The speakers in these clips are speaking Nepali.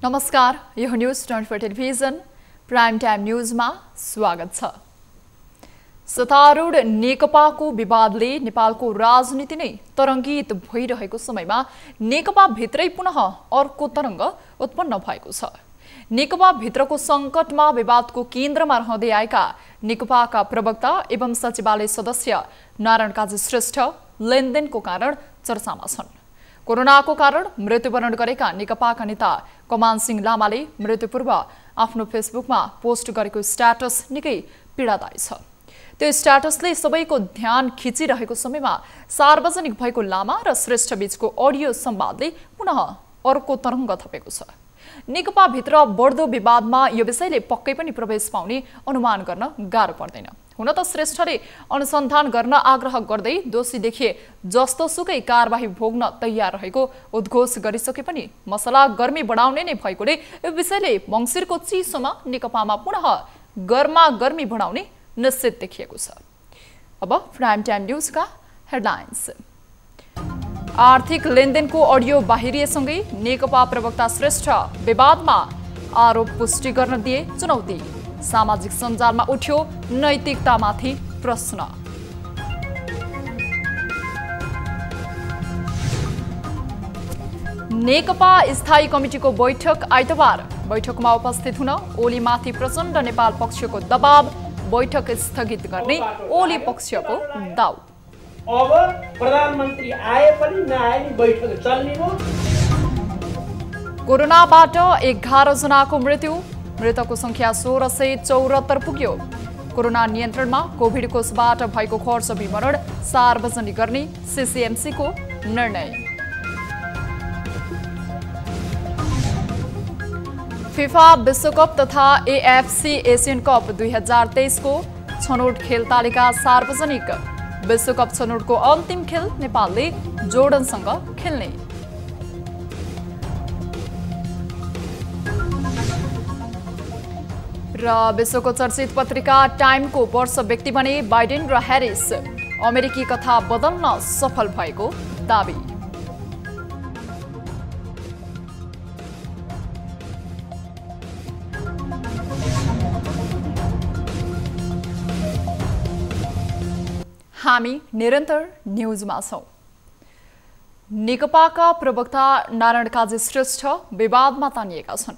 नमस्कार, यो न्यूज 24 टेलिभिजन प्राइम टाइम न्यूजमा स्वागत छ। सत्तारूढ नेकपाको विवादले नेपालको राजनीति नै तरङ्गित भइरहेको समयमा नेकपा भित्रै पुनः अर्को तरङ्ग उत्पन्न भएको छ। नेकपा भित्रको संकटमा विवादको केन्द्रमा रहँदै आएका नेकपाका प्रवक्ता एवं सचिवालय सदस्य नारायण काजी श्रेष्ठ लेनदेनको कारण चर्चामा छन्। कोरोनाको कारण मृत्युवरण गरेका नेकपाका नेता कमान सिंह लामाले मृत्युपूर्व आफ्नो फेसबुकमा पोस्ट गरेको स्ट्याटस निकै पीडादायी छ। त्यो स्ट्याटसले सबैको ध्यान खिचिरहेको समयमा सार्वजनिक भएको लामा र श्रेष्ठ बीचको अडियो संवादले पुनः अर्को तरङ्ग थपेको छ। नेकपा भित्र बढ्दो विवादमा यो विषयले पक्कै पनि प्रवेश पाउने अनुमान गर्न गाह्रो पर्दैन। हुन त श्रेष्ठले अनुसन्धान गर्न आग्रह गर्दै दोषी देखिए जस्तोसुकै कारबाही भोग्न तयार रहेको उद्घोष गरिसके पनि मसला गर्मी बढाउने नै भएकोले यो विषयले मङ्सिरको चिसोमा नेकपामा पुनः गर्मी बढाउने निश्चित देखिएको छ। अब प्राइम टाइम न्यूजका हेडलाइन्स। आर्थिक लेनदेनको अडियो बाहिरिएसँगै नेकपा प्रवक्ता श्रेष्ठ विवादमा आरोप पुष्टि गर्न दिए चुनौती। सामाजिक सञ्जालमा उठ्यो नैतिकतामाथि प्रश्न। नेकपा स्थायी कमिटीको बैठक आइतबार। बैठकमा उपस्थित हुन ओलीमाथि प्रचण्ड नेपाल पक्षको दबाव। बैठक स्थगित गर्ने ओली पक्षको दाउ। अब प्रधानमन्त्री आए पनि नआए नि बैठक चल्ने हो। कोरोनाबाट 11 जनाको मृत्यु। मृतकको संख्या 1674 पुग्यो। कोरोना नियन्त्रणमा कोभिड कोषबाट भएको खर्च विवरण सार्वजनिक गर्ने सीसीएमसीको निर्णय। फिफा विश्वकप तथा एएफसी एसियन कप 2023 को छनौट खेल तालिका सार्वजनिक। विश्वकप छनौटको अन्तिम खेल नेपालले जोर्डनसँग खेल्ने। र विश्वको चर्चित पत्रिका टाइमको वर्ष व्यक्ति बने बाइडेन र ह्यारिस। अमेरिकी कथा बदल्न सफल भएको दावी। हामी निरन्तर न्यूजमा छौं। नेकपाका प्रवक्ता नारायण काजी श्रेष्ठ विवादमा तानिएका छन्।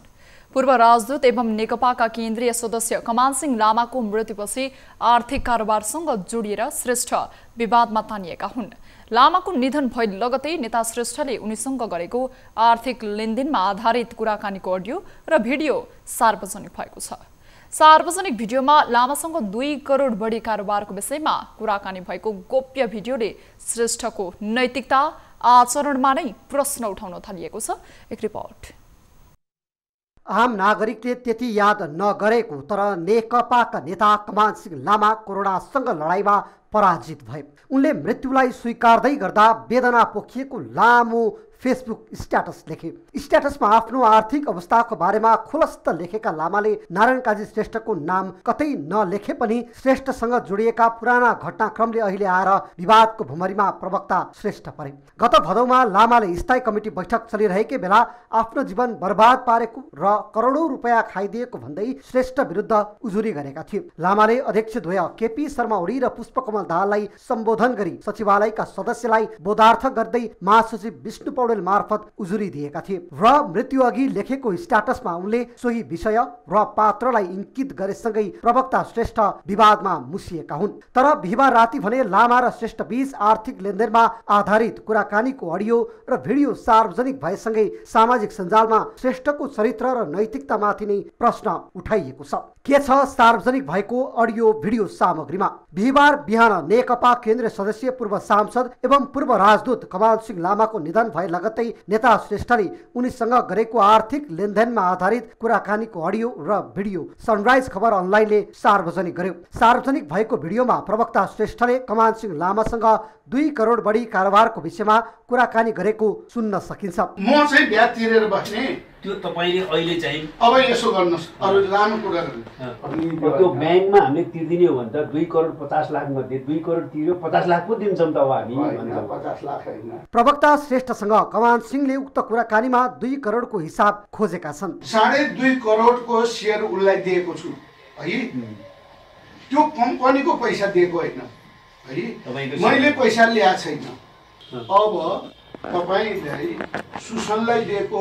पूर्व राजदूत एवं नेकपाका केन्द्रीय सदस्य कमान सिंह लामाको मृत्युपछि आर्थिक कारोबारसँग जोडिएर श्रेष्ठ विवादमा तानिएका हुन्। लामाको निधन भए लगतै नेता श्रेष्ठले उनीसँग गरेको आर्थिक लेनदेनमा आधारित कुराकानीको अडियो र भिडियो सार्वजनिक भएको छ। सार्वजनिक भिडियोमा लामासँग 2 करोड बढी कारोबारको विषयमा कुराकानी भएको गोप्य भिडियोले श्रेष्ठको नैतिकता आचरणमा नै प्रश्न उठाउन थालिएको छ। एक रिपोर्ट। आम नागरिकले त्यति याद नगरेको तर नेकपाका नेता कमान सिंह लामा कोरोनासँग लडाईँमा पराजित भए। उनले मृत्युलाई स्वीकार्दै गर्दा वेदना पोखिएको लामो फेसबुक स्ट्याटस लेखे। स्ट्याटसमा आफ्नो आर्थिक अवस्थाको बारेमा खुलस्त लेखेका लामाले नारायण काजी श्रेष्ठको नाम कतै नलेखे पनि श्रेष्ठसँग जोडिएका पुराना घटनाक्रमले अहिले आएर विवादको भुमरीमा प्रवक्ता श्रेष्ठ परे। गत भदौमा लामाले स्थायी कमिटी बैठक चलिरहेकै बेला आफ्नो जीवन बर्बाद पारेको र करोडौं रुपियाँ खाइदिएको भन्दै श्रेष्ठ विरुद्ध उजुरी गरेका थिए। लामाले अध्यक्षद्वय केपी शर्मा ओली र पुष्पकमल दाहाललाई सम्बोधन गरी सचिवालयका सदस्यलाई बोधार्थ गर्दै महासचिव विष्णु पौडेल मार्फत उजुरी दिएका थिए र मृत्यु अघि लेखेको स्ट्याटसमा उनले सोही विषय र पात्रलाई इङ्कित गरेसँगै प्रवक्ता श्रेष्ठ विवादमा मुसिएका हुन्। तर बिहिबार राति भने लामा र श्रेष्ठ बीच आर्थिक लेनदेनमा आधारित कुराकानीको अडियो र भिडियो सार्वजनिक भएसँगै सामाजिक सञ्जालमा श्रेष्ठको चरित्र र नैतिकतामाथि नै प्रश्न उठाइएको छ। के छ सार्वजनिक भएको अडियो भिडियो सामग्रीमा? बिहिबार बिहान नेकपा केन्द्रीय सदस्य पूर्व सांसद एवं पूर्व राजदूत कमान सिंह लामाको निधन भए लगत्तै नेता श्रेष्ठले उनीसँग गरेको आर्थिक लेनदेनमा आधारित कुराकानीको अडियो र भिडियो सनराइज खबर अनलाइनले सार्वजनिक गर्यो। सार्वजनिक भएको भिडियोमा प्रवक्ता श्रेष्ठले कमान सिंह लामासँग 2 करोड बढी कारोबारको विषयमा कुराकानी गरेको सुन्न सकिन्छ। म चाहिँ ब्याज तिरेर बस्ने त्यो तपाईले अहिले चाहिँ अब यसो गर्नुहोस् अरु लामो कुरा गर्नु त्यो ब्याङ्कमा हामीले तिर्दिने हो भने त 2 करोड 50 लाख मध्ये 2 करोड तिर्यो 50 लाख पो दिन्छौँ त अब हामी भन्छ 50 लाख हैन। प्रवक्ता श्रेष्ठसँग कमान सिंहले उक्त कुराकानीमा 2 करोडको हिसाब खोजेका छन्। 2.5 करोडको शेयर उनलाई दिएको छु है, त्यो कम्पनीको पैसा दिएको हैन है, मैले पैसा ल्याएको छैन। अब तपाईलाई सुसनलाई दिएको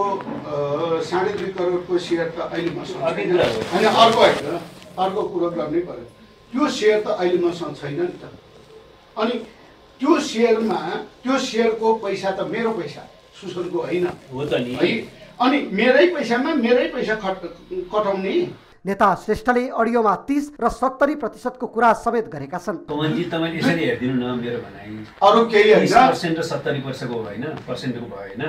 2.5 करोडको शेयर त अहिले मसँग छैन हैन, अर्को कुरो गर्नै पर्यो। त्यो शेयर त अहिले मसँग छैन नि त, अनि त्यो शेयरको पैसा त मेरो पैसा सुसनको हैन हो त नि है, अनि मेरै पैसा कटाउने। नेता श्रेष्ठले अडियोमा 30 र 70% को कुरा समेत गरेका छन्। कमलजी तपाईले यसरी हेर्दिनु न मेरो भनाइ, अरु केही हैन, 30% र 70% को हैन, पर्सेन्टको भयो हैन,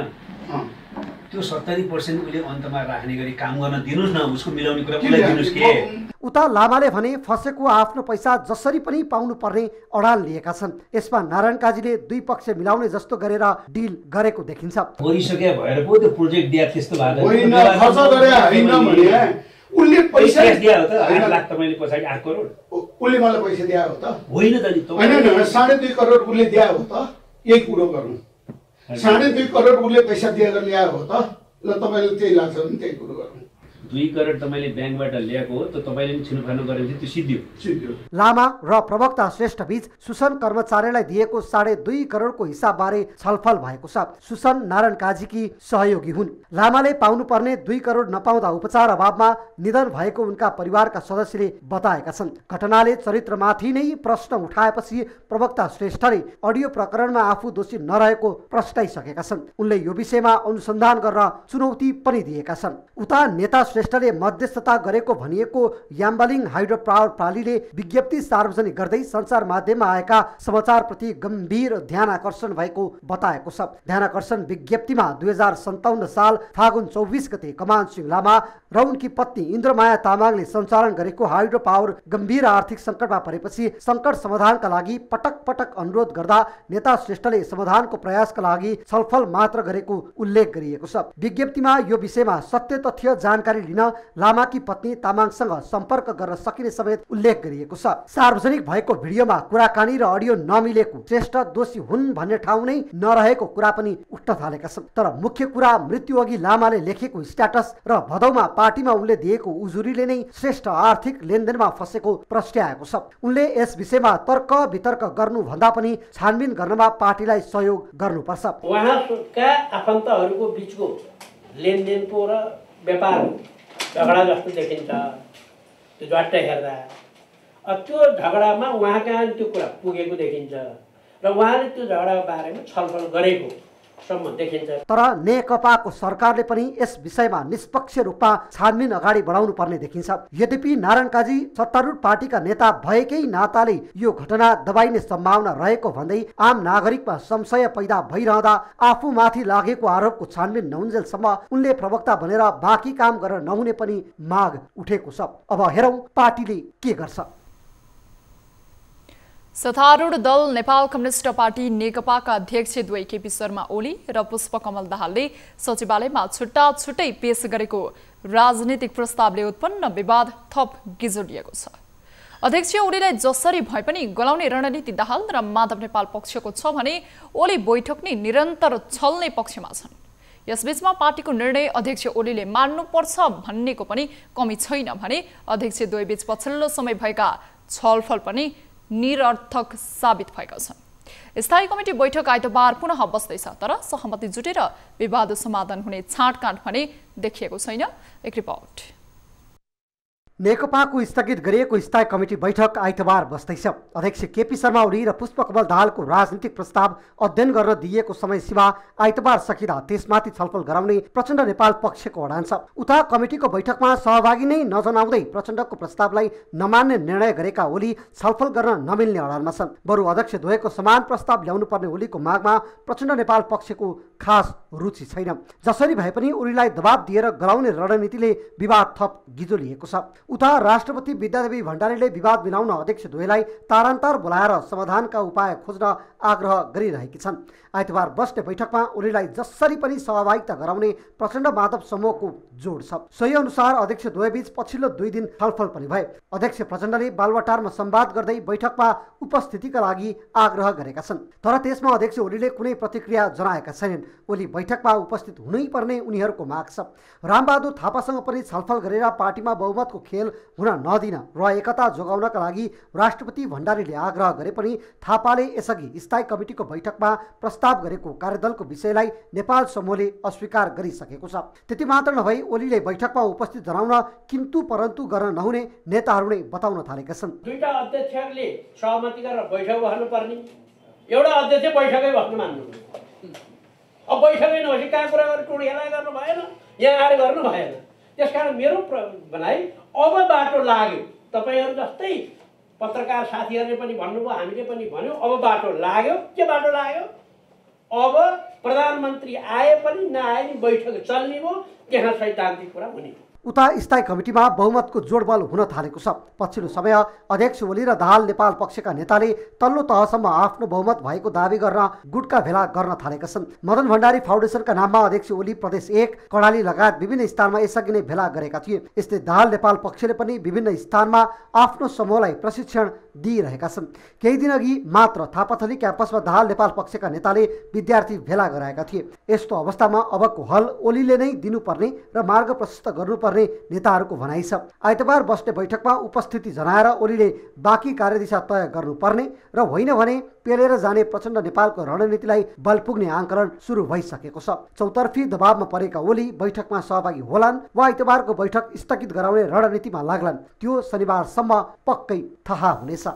त्यो 70% उले अन्तमा राख्ने गरी काम गर्न दिनुस् न, उसको मिलाउने कुरा उलाई दिनुस् के। उता लामाले भने फसेको आफ्नो पैसा जसरी पनि पाउनु पर्ने अडान लिएका छन्। यसमा नारायण काजीले 2 पक्ष मिलाउने जस्तो गरेर डिल गरेको देखिन्छ। गरिसके भएर पो त्यो प्रोजेक्ट दिया त्यस्तो भएको होइन, खर्च गरे हैन भने उले पैसा दिया हो त 8 लाख तपाईले पछाडी 8 करोड उले मलाई पैसा दिया हो त होइन त नि, हैन 2.5 करोड उले दिया हो त, यही कुरो गर्नु। 2.5 करोड उले पैसा दिएर ल्यायो हो त, ल तपाईले त्यही लाग्छ भने त्यही कुरो गर्नु। 2 करोड तपाईले ब्याङ्कबाट ल्याएको हो त, तपाईले पनि छिनोफानो गरेपछि त्यो सिद्धियो। लामा र प्रवक्ता श्रेष्ठ बीच सुसन कर्मचारीलाई दिएको 2.5 करोडको हिसाब बारे छलफल भएको छ। सुसन नारायण काजीकी सहयोगी हुन्। लामाले पाउनुपर्ने 2 करोड नपाउँदा उपचार अभावमा निधन भएको उनका परिवारका सदस्यले बताएका छन्। घटनाले चरित्रमाथि नै प्रश्न उठाएपछि प्रवक्ता श्रेष्ठले अडियो प्रकरणमा आफू दोषी नरहेको प्रस्ताइसकेका छन्। उनले यो विषयमा अनुसन्धान गर्न चुनौती पनि दिएका छन्। उता नेता श्रेष्ठले मध्यस्थता गरेको भनिएको याम्बालिङ हाइड्रो पावर प्रणालीले विज्ञप्ति सार्वजनिक गर्दै सञ्चार माध्यममा आएका समाचारप्रति गम्भीर ध्यानआकर्षण भएको बताएको छ। ध्यानआकर्षण विज्ञप्तिमा 2057 साल फागुन 24 गते कमान सिंह लामा र उनकी पत्नी इन्द्रमाया तामाङले सञ्चालन गरेको हाइड्रो पावर गम्भीर आर्थिक सङ्कटमा परेपछि सङ्कट समाधानका लागि पटक पटक अनुरोध गर्दा नेता श्रेष्ठले समाधानको प्रयासका लागि छलफल मात्र गरेको उल्लेख गरिएको छ। विज्ञप्तिमा यो विषयमा सत्य तथ्य जानकारी लिन लामाकी पत्नी तामाङसँग सम्पर्क गर्न सकिने समेत उल्लेख गरिएको छ। सार्वजनिक भएको भिडियोमा कुराकानी र अडियो नमिलेको, श्रेष्ठ दोषी हुन् भन्ने ठाउँ नै नरहेको कुरा पनि उठ्न थालेका छन्। तर मुख्य कुरा मृत्यु अघि लामाले लेखेको स्ट्याटस र भदौमा पार्टीमा उनले दिएको उजुरीले नै श्रेष्ठ आर्थिक लेनदेनमा फसेको प्रस्ट्याएको छ। उनले यस विषयमा तर्क वितर्क गर्नुभन्दा पनि छानबिन गर्नमा पार्टीलाई सहयोग गर्नुपर्छ। उहाँका आफन्तहरूको बीचको लेनदेनको र व्यापार झगडा जस्तो देखिन्छ त्यो झट्ट हेर्दा। त्यो झगडामा उहाँ कहाँ त्यो कुरा पुगेको देखिन्छ र उहाँले त्यो झगडाको बारेमा छलफल गरेको सम्म देखिन्छ। तर नेकपाको सरकारले पनि यस विषयमा निष्पक्ष रूपमा छानबिन अगाडि बढाउनु पर्ने देखिन्छ। यद्यपि नारायण काजी सत्तारूढ पार्टीका नेता भएकै नाताले यो घटना दबाइने सम्भावना रहेको भन्दै आम नागरिकमा संशय पैदा भइरहँदा आफूमाथि लागेको आरोपको छानबिन नहुन्जेलसम्म उनले प्रवक्ता बनेर बाँकी काम गर्न नहुने पनि माग उठेको छ। अब हेरौँ पार्टीले के गर्छ। सत्तारूढ दल नेपाल कम्युनिस्ट पार्टी नेकपाका अध्यक्ष द्वै केपी शर्मा ओली र पुष्पकमल दाहालले सचिवालयमा छुट्टा छुट्टै पेश गरेको राजनीतिक प्रस्तावले उत्पन्न विवाद थप गिजोडिएको छ। अध्यक्ष ओलीलाई जसरी भए पनि गलाउने रणनीति दाहाल र माधव नेपाल पक्षको छ भने ओली बैठक नै निरन्तर छल्ने पक्षमा छन्। यसबीचमा पार्टीको निर्णय अध्यक्ष ओलीले मान्नुपर्छ भन्नेको पनि कमी छैन भने अध्यक्ष द्वैबीच पछिल्लो समय भएका छलफल पनि निरर्थक साबित भएका छन्। स्थायी कमिटी बैठक आइतबार पुनः बस्दैछ, तर सहमति जुटेर विवाद समाधान हुने छाँटकाँट भने देखिएको छैन। एक रिपोर्ट। नेकपाको स्थगित गरिएको स्थायी कमिटी बैठक आइतबार बस्दैछ। अध्यक्ष केपी शर्मा ओली र पुष्पकमल दाहालको राजनीतिक प्रस्ताव अध्ययन गर्न दिइएको समय सीमा आइतबार सकिँदा त्यसमाथि छलफल गराउने प्रचण्ड नेपाल पक्षको अडान छ। उता कमिटीको बैठकमा सहभागी नै नजनाउँदै प्रचण्डको प्रस्तावलाई नमान्ने निर्णय गरेका ओली छलफल गर्न नमिल्ने अडानमा छन्। बरु अध्यक्ष द्वयको समान प्रस्ताव ल्याउनु पर्ने ओलीको मागमा प्रचण्ड नेपाल पक्षको खास रुचि छैन। जसरी भए पनि ओलीलाई दबाब दिएर गराउने रणनीतिले विवाद थप गिजोलिएको छ। उता राष्ट्रपति विद्यादेवी भण्डारीले विवाद मिलाउन अध्यक्ष द्वयलाई तारान्तार बोलाएर समाधानका उपाय खोज्न आग्रह गरिरहेकी छन्। आइतबार बस्ने बैठकमा ओलीलाई जसरी पनि सहभागिता गराउने प्रचण्ड माधव समूहको जोड छ। सोही अनुसार अध्यक्ष द्वयबीच पछिल्लो 2 दिन छलफल पनि भए। अध्यक्ष प्रचण्डले बालुवाटारमा संवाद गर्दै बैठकमा उपस्थितिका लागि आग्रह गरेका छन्, तर त्यसमा अध्यक्ष ओलीले कुनै प्रतिक्रिया जनाएका छैनन्। ओली बैठकमा उपस्थित हुनै पर्ने उनीहरूको माग छ। रामबहादुर थापासँग पनि छलफल गरेर पार्टीमा बहुमतको खेल हुन नदिन र एकता जोगाउनका लागि राष्ट्रपति भण्डारीले आग्रह गरे पनि थापाले यसअघि स्थायी कमिटीको बैठकमा प्रस्ताव गरेको कार्यदलको विषयलाई नेपाल समूहले अस्वीकार गरिसकेको छ। त्यति मात्र नभई ओलीले बैठकमा उपस्थित जनाउन किन्तु परन्तु गर्न नहुने नेताहरूले बताउन थालेका छन्। दुईटा अध्यक्षहरूले सहमति गरेर बैठक बस्नुपर्ने, एउटा अध्यक्ष बैठकै बस्न मान्नु। अब बैठकै नबसी कहाँ कुरा गरेर टोडी हेला गर्नु भएन, यहाँ आएर गर्नु भएन। त्यसकारण मेरो भनाइ अब बाटो लाग्यो। तपाईहरु जस्तै पत्रकार साथीहरूले पनि भन्नुभयो, हामीले पनि भन्यौं, अब बाटो लाग्यो। के बाटो लाग्यो? अब प्रधानमन्त्री आए पनि नआए नि बैठक चल्ने भयो, त्यहाँ सैद्धान्तिक कुरा हुने। उता स्थायी कमिटीमा बहुमतको जोडबल हुन थालेको छ। पछिल्लो समय अध्यक्ष ओली र दाहाल नेपाल पक्षका नेताले तल्लो तहसम्म आफ्नो बहुमत भएको दावी गर्न गुटका भेला गर्न थालेका छन्। मदन भण्डारी फाउन्डेसनका नाममा अध्यक्ष ओली प्रदेश 1 कर्णाली लगायत विभिन्न स्थानमा यसअघि नै भेला गरेका थिए। यस्तै दाहाल नेपाल पक्षले पनि विभिन्न स्थानमा आफ्नो समूहलाई प्रशिक्षण दिइरहेका छन्। केही दिनअघि मात्र थापाथली क्याम्पसमा दाहाल नेपाल पक्षका नेताले विद्यार्थी भेला गराएका थिए। यस्तो अवस्थामा अबको हल ओलीले नै दिनुपर्ने र मार्ग प्रशस्त गर्नुपर्ने नेताहरूको भनाइ छ। आइतबार बस्ने बैठकमा उपस्थिति जनाएर ओलीले बाँकी कार्यदिशा तय गर्नुपर्ने र होइन भने पेलेर जाने प्रचण्ड नेपालको रणनीतिलाई बल पुग्ने आंकलन सुरु भइसकेको छ। चौतर्फी दबावमा परेका ओली बैठकमा सहभागी होलान् वा आइतबारको बैठक स्थगित गराउने रणनीतिमा लाग्लान्, त्यो शनिबारसम्म पक्कै थाहा हुनेछ।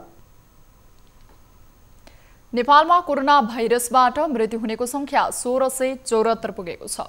नेपालमा कोरोना भाइरसबाट मृत्यु हुनेको संख्या 1674 पुगेको छ।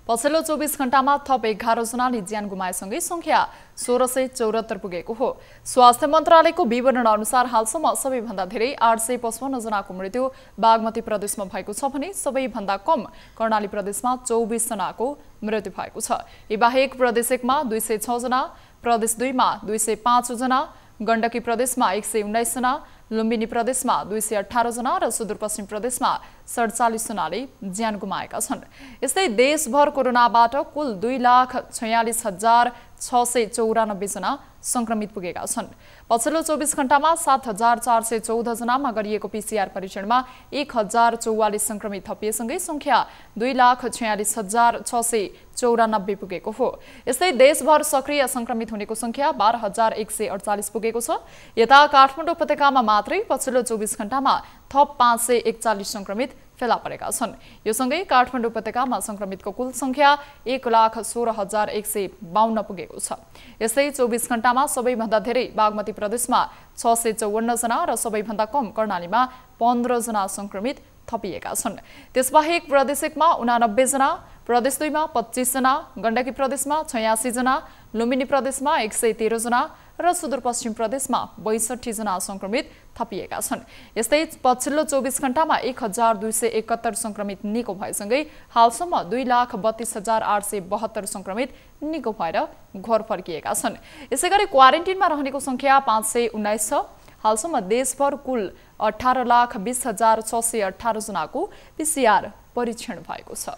पछिल्लो 24 घण्टामा थप 11 जनाले ज्यान गुमाएसँगै संख्या 1674 पुगेको हो। स्वास्थ्य मन्त्रालयको विवरण अनुसार हालसम्म सबैभन्दा धेरै 855 जनाको मृत्यु बागमती प्रदेशमा भएको छ भने सबैभन्दा कम कर्णाली प्रदेशमा 24 जनाको मृत्यु भएको छ। यी बाहेक प्रदेश 1 मा 206 जना, प्रदेश 2 मा 205 जना, गण्डकी प्रदेशमा 119 जना, लुम्बिनी प्रदेशमा 218 जना र सुदूरपश्चिम प्रदेशमा 47 जनाले ज्यान गुमाएका छन्। यस्तै देशभर कोरोनाबाट कुल 2,46,694 जना संक्रमित पुगेका छन्। पछिल्लो 24 घण्टामा 7,414 जनामा गरिएको पीसीआर परीक्षणमा 1,044 संक्रमित थपिएसँगै संख्या 2,46,694 पुगेको हो। यस्तै देशभर सक्रिय संक्रमित हुनेको संख्या 12,148 पुगेको छ। यता काठमाडौँ उपत्यकामा मात्रै पछिल्लो 24 घण्टामा थप 541 संक्रमित फेला परेका छन्। यो सँगै काठमाडौँ उपत्यकामा संक्रमितको कुल संख्या 1,16,152 पुगेको छ। यस्तै 24 घण्टामा सबैभन्दा धेरै बागमती प्रदेशमा 654 जना र सबैभन्दा कम कर्णालीमा 15 जना संक्रमित थपिएका छन्। त्यसबाहेक प्रदेश 1 मा 89 जना, प्रदेश 2 मा 25 जना, गण्डकी प्रदेशमा 86 जना, लुम्बिनी प्रदेशमा 113 जना र सुदूरपश्चिम प्रदेशमा 62 जना संक्रमित थपिएका छन्। यस्तै पछिल्लो 24 घण्टामा 1,271 संक्रमित निको भएसँगै हालसम्म 2,32,872 संक्रमित निको भएर घर फर्किएका छन्। यसैगरी क्वारेन्टिनमा रहनेको संख्या 519 छ। हालसम्म देशभर कुल 18,20,618 जनाको पीसीआर परीक्षण भएको छ।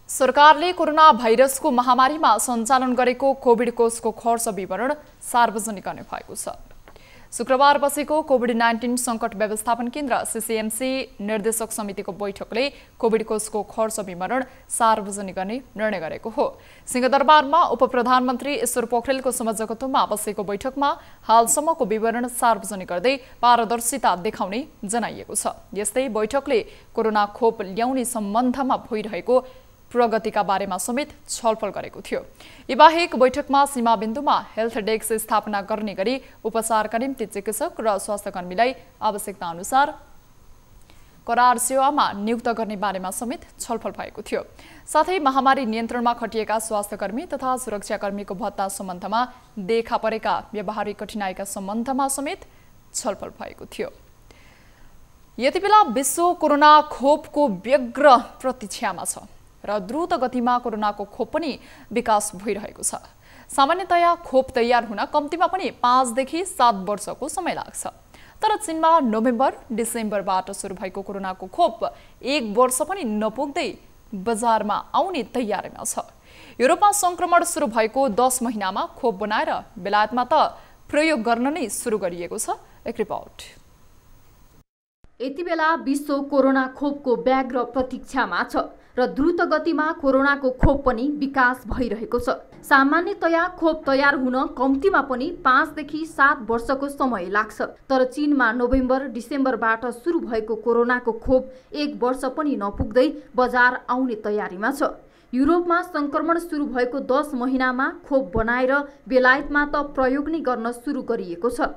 सरकारले कोरोना भाइरसको महामारीमा सञ्चालन गरेको कोभिड कोषको खर्च विवरण सार्वजनिक गर्ने भएको छ। शुक्रबार बसेको कोभिड-19 संकट व्यवस्थापन केन्द्र सीसीएमसी निर्देशक समितिको बैठकले कोभिड कोषको खर्च विवरण सार्वजनिक गर्ने निर्णय गरेको हो। सिंहदरबारमा उपप्रधानमन्त्री ईश्वर पोखरेलको संयोजकत्वमा बसेको बैठकमा हालसम्मको विवरण सार्वजनिक गर्दै पारदर्शिता देखाउने जनाइएको छ। यस्तै बैठकले कोरोना खोप ल्याउने सम्बन्धमा भइरहेको प्रगतिका बारेमा समेत छलफल गरेको थियो। यी बाहेक बैठकमा सीमाबिन्दुमा हेल्थ डेस्क स्थापना गर्ने गरी उपचारका निम्ति चिकित्सक र स्वास्थ्यकर्मीलाई आवश्यकता अनुसार करार सेवामा नियुक्त गर्ने बारेमा समेत छलफल भएको थियो। साथै महामारी नियन्त्रणमा खटिएका स्वास्थ्यकर्मी तथा सुरक्षाकर्मीको भत्ता सम्बन्धमा देखा परेका व्यावहारिक कठिनाइका सम्बन्धमा समेत छलफल भएको थियो। यति बेला विश्व कोरोना खोपको व्यग्र प्रतीक्षामा छ र द्रुत गतिमा कोरोनाको खोप पनि विकास भइरहेको छ। सामान्यतया खोप तयार हुन कम्तीमा पनि 5 देखि 7 वर्षको समय लाग्छ। तर चीनमा नोभेम्बर डिसेम्बरबाट सुरु भएको कोरोनाको खोप 1 वर्ष पनि नपुग्दै बजारमा आउने तयारीमा छ। युरोपमा संक्रमण सुरु भएको 10 महिनामा खोप बनाएर बेलायतमा त प्रयोग गर्न नै सुरु गरिएको छ। एक रिपोर्ट। यति बेला विश्व कोरोना खोपको व्याग्र प्रतीक्षामा छ र द्रुत गतिमा कोरोनाको खोप पनि विकास भइरहेको छ। सामान्यतया खोप तयार हुन कम्तीमा पनि 5 देखि 7 वर्षको समय लाग्छ। तर चीनमा नोभेम्बर डिसेम्बरबाट सुरु भएको कोरोनाको खोप 1 वर्ष पनि नपुग्दै बजार आउने तयारीमा छ। युरोपमा संक्रमण सुरु भएको 10 महिनामा खोप बनाएर बेलायतमा त प्रयोग नै गर्न सुरु गरिएको छ।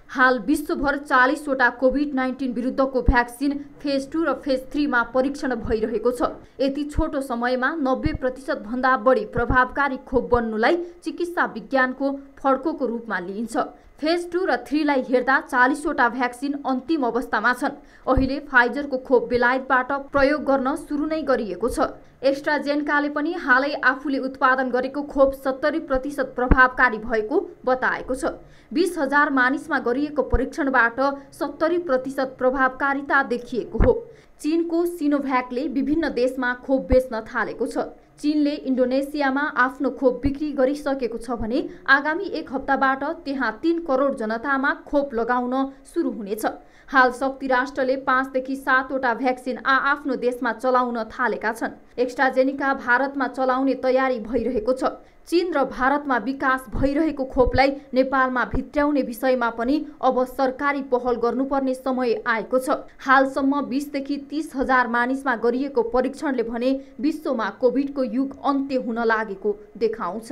हाल विश्वभर 40 वटा कोभिड-19 विरुद्धको भ्याक्सिन फेज 2 र फेज 3 मा परीक्षण भइरहेको छ। यति छोटो समयमा 90% भन्दा बढी प्रभावकारी खोप बन्नुलाई चिकित्सा विज्ञानको फड्कोको रूपमा लिइन्छ। फेज 2 र 3 लाई हेर्दा 40 वटा भ्याक्सिन अन्तिम अवस्थामा छन्। अहिले फाइजरको खोप बेलायतबाट प्रयोग गर्न सुरु नै गरिएको छ। एस्ट्राजेनेकाले पनि हालै आफूले उत्पादन गरेको खोप 70% प्रभावकारी भएको बताएको छ। 20,000 मानिसमा गरिएको परीक्षणबाट 70% प्रभावकारिता देखिएको हो। चीनको सिनोभ्याकले विभिन्न देशमा खोप बेच्न थालेको छ। चीनले इन्डोनेसियामा आफ्नो खोप बिक्री गरिसकेको छ भने आगामी 1 हप्ताबाट त्यहाँ 3 करोड जनतामा खोप लगाउन सुरु हुनेछ। हाल शक्ति राष्ट्रले 5 देखि 7 वटा भ्याक्सिन आफ्नो देशमा चलाउन थालेका छन्। एस्ट्राजेनेका भारतमा चलाउने तयारी भइरहेको छ। चीन र भारतमा विकास भइरहेको खोपलाई नेपालमा भित्र्याउने विषयमा पनि अब सरकारी पहल गर्नुपर्ने समय आएको छ। हालसम्म 20 देखि 30,000 मानिसमा गरिएको परीक्षणले भने विश्वमा कोभिडको युग अन्त्य हुन लागेको देखाउँछ।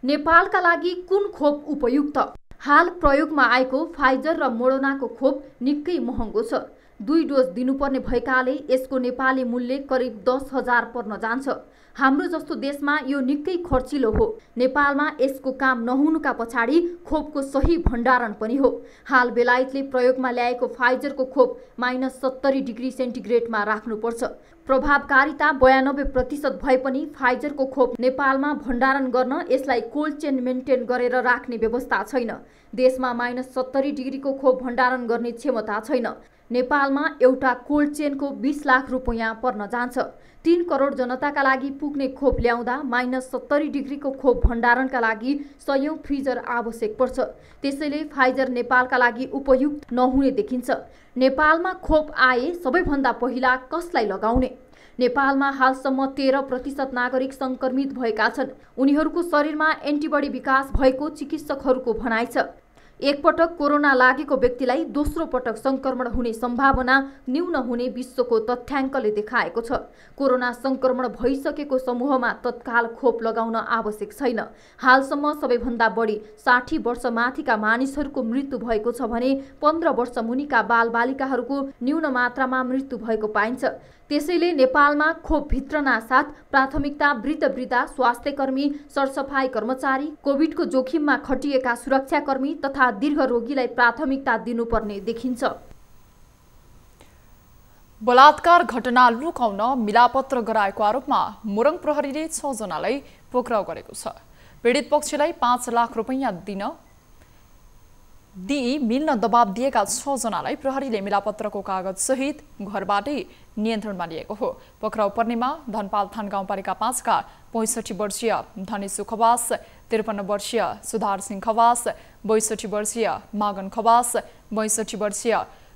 नेपालका लागि कुन खोप उपयुक्त? हाल प्रयोगमा आएको फाइजर र मोडर्नाको खोप निकै महँगो छ। 2 डोज दिनुपर्ने भएकाले यसको नेपाली मूल्य करिब 10,000 पर्न जान्छ। हाम्रो जस्तो देशमा यो निकै खर्चिलो हो। नेपालमा यसको काम नहुनुका पछाडि खोपको सही भण्डारण पनि हो। हाल बेलायतले प्रयोगमा ल्याएको फाइजरको खोप -70 डिग्री सेन्टिग्रेडमा राख्नुपर्छ। प्रभावकारिता 92% भए पनि फाइजरको खोप नेपालमा भण्डारण गर्न यसलाई कोल्ड चेन मेन्टेन गरेर राख्ने व्यवस्था छैन। देशमा -70 डिग्रीको खोप भण्डारण गर्ने क्षमता छैन। नेपालमा एउटा कोल्ड चेनको 20 लाख रुपैयाँ पर्न जान्छ। 3 करोड जनताका लागि पुग्ने खोप ल्याउँदा -70 डिग्रीको खोप भण्डारणका लागि 100 फ्रिजर आवश्यक पर्छ। त्यसैले फाइजर नेपालका लागि उपयुक्त नहुने देखिन्छ। नेपालमा खोप आए सबैभन्दा पहिला कसलाई लगाउने? नेपालमा हालसम्म 13% नागरिक संक्रमित भएका छन्। उनीहरूको शरीरमा एन्टिबडी विकास भएको चिकित्सकहरूको भनाइ छ। एकपटक कोरोना लागेको व्यक्तिलाई दोस्रो पटक संक्रमण हुने सम्भावना न्यून हुने विश्वको तथ्याङ्कले देखाएको छ। कोरोना संक्रमण भइसकेको समूहमा तत्काल खोप लगाउन आवश्यक छैन। हालसम्म सबैभन्दा बढी 60 वर्ष माथिका मानिसहरूको मृत्यु भएको छ भने 15 वर्ष मुनिका बालबालिकाहरूको न्यून मात्रामा मृत्यु भएको पाइन्छ। त्यसैले नेपालमा खोप भित्रना साथ प्राथमिकता वृद्ध स्वास्थ्यकर्मी, सरसफाई कर्मचारी, कोभिडको जोखिममा खटिएका सुरक्षाकर्मी तथा दीर्घ रोगीलाई प्राथमिकता दिनुपर्ने देखिन्छ। बलात्कार घटना लुकाउन मिलापत्र गराएको आरोपमा मोरङ प्रहरीले 6 जनालाई पक्राउ गरेको छ। पीडित पक्षलाई 5 लाख रुपैयाँ दिई मिल्न दबाब दिएका 6 जनालाई प्रहरीले मिलापत्रको कागज सहित घरबाटै नियन्त्रणमा लिएको हो। पक्राउ पर्नेमा धनपाल थान गाउँपालिका 5 का 65 वर्षीय धनेशु खवास, 53 वर्षीय सुधार सिंह खवास, 62 वर्षीय मागन खवास, 62 वर्षीय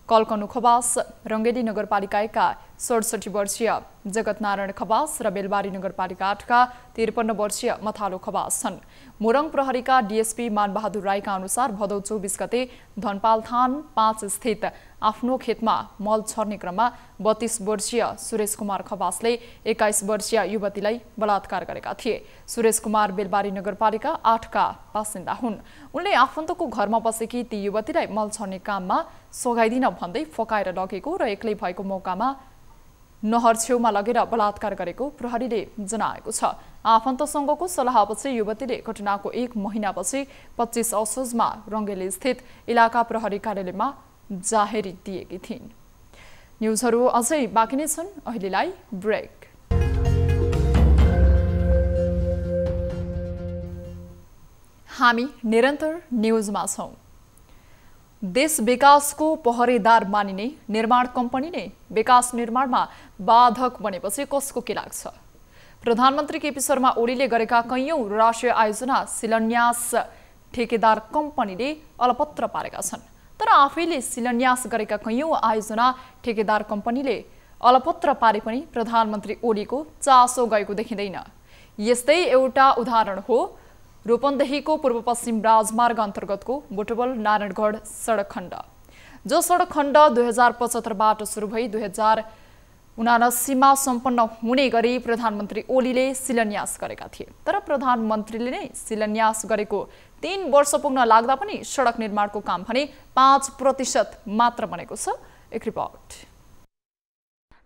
कल्कनु खवास, रङ्गेली नगरपालिका 1 का 67 वर्षीय जगतनारायण खवास र बेलबारी नगरपालिका 8 का 53 वर्षीय मथालो खवास छन्। मोरङ प्रहरीका डीएसपी मानबहादुर राईका अनुसार भदौ 24 गते धनपाल थान 5 स्थित आफ्नो खेतमा मल छर्ने क्रममा 32 वर्षीय सुरेश कुमार खवासले 21 वर्षीय युवतीलाई बलात्कार गरेका थिए। सुरेश कुमार बेलबारी नगरपालिका 8 का बासिन्दा हुन्। उनले आफन्तको घरमा बसेकी ती युवतीलाई मल छर्ने काममा सघाइदिन भन्दै फकाएर लगेको र एक्लै भएको मौकामा नहर छेउमा लगेर बलात्कार गरेको प्रहरीले जनाएको छ। आफन्तसँगको सल्लाहपछि युवतीले घटनाको 1 महिनापछि 25 असोजमा रङ्गेली स्थित इलाका प्रहरी कार्यालयमा जाहेरी दिएकी थिइन्। न्युजहरू अझै बाँकी नै छन्, अहिलेलाई ब्रेक। हामी निरन्तर न्युजमा छौं। देश विकासको पहरेदार मानिने निर्माण कम्पनी नै विकास निर्माणमा बाधक बनेपछि कसको के लाग्छ? प्रधानमन्त्री केपी शर्मा ओलीले गरेका कैयौं राष्ट्रिय आयोजना शिलान्यास ठेकेदार कम्पनीले अलपत्र पारेका छन्। तर आफैले शिलान्यास गरेका कैयौं आयोजना ठेकेदार कम्पनीले अलपत्र पारे पनि प्रधानमन्त्री ओलीको चासो गएको देखिँदैन। यस्तै एउटा उदाहरण हो रूपन्देहीको पूर्व पश्चिम राजमार्ग अन्तर्गतको बुटवल नारायणगढ सडक खण्ड, जो सडक खण्ड 2075बाट सुरु भई 2079मा सम्पन्न हुने गरी प्रधानमन्त्री ओलीले शिलान्यास गरेका थिए। तर प्रधानमन्त्रीले नै शिलान्यास गरेको 3 वर्ष पुग्न लाग्दा पनि सडक निर्माणको काम भने 5% मात्र बनेको छ। एक रिपोर्ट।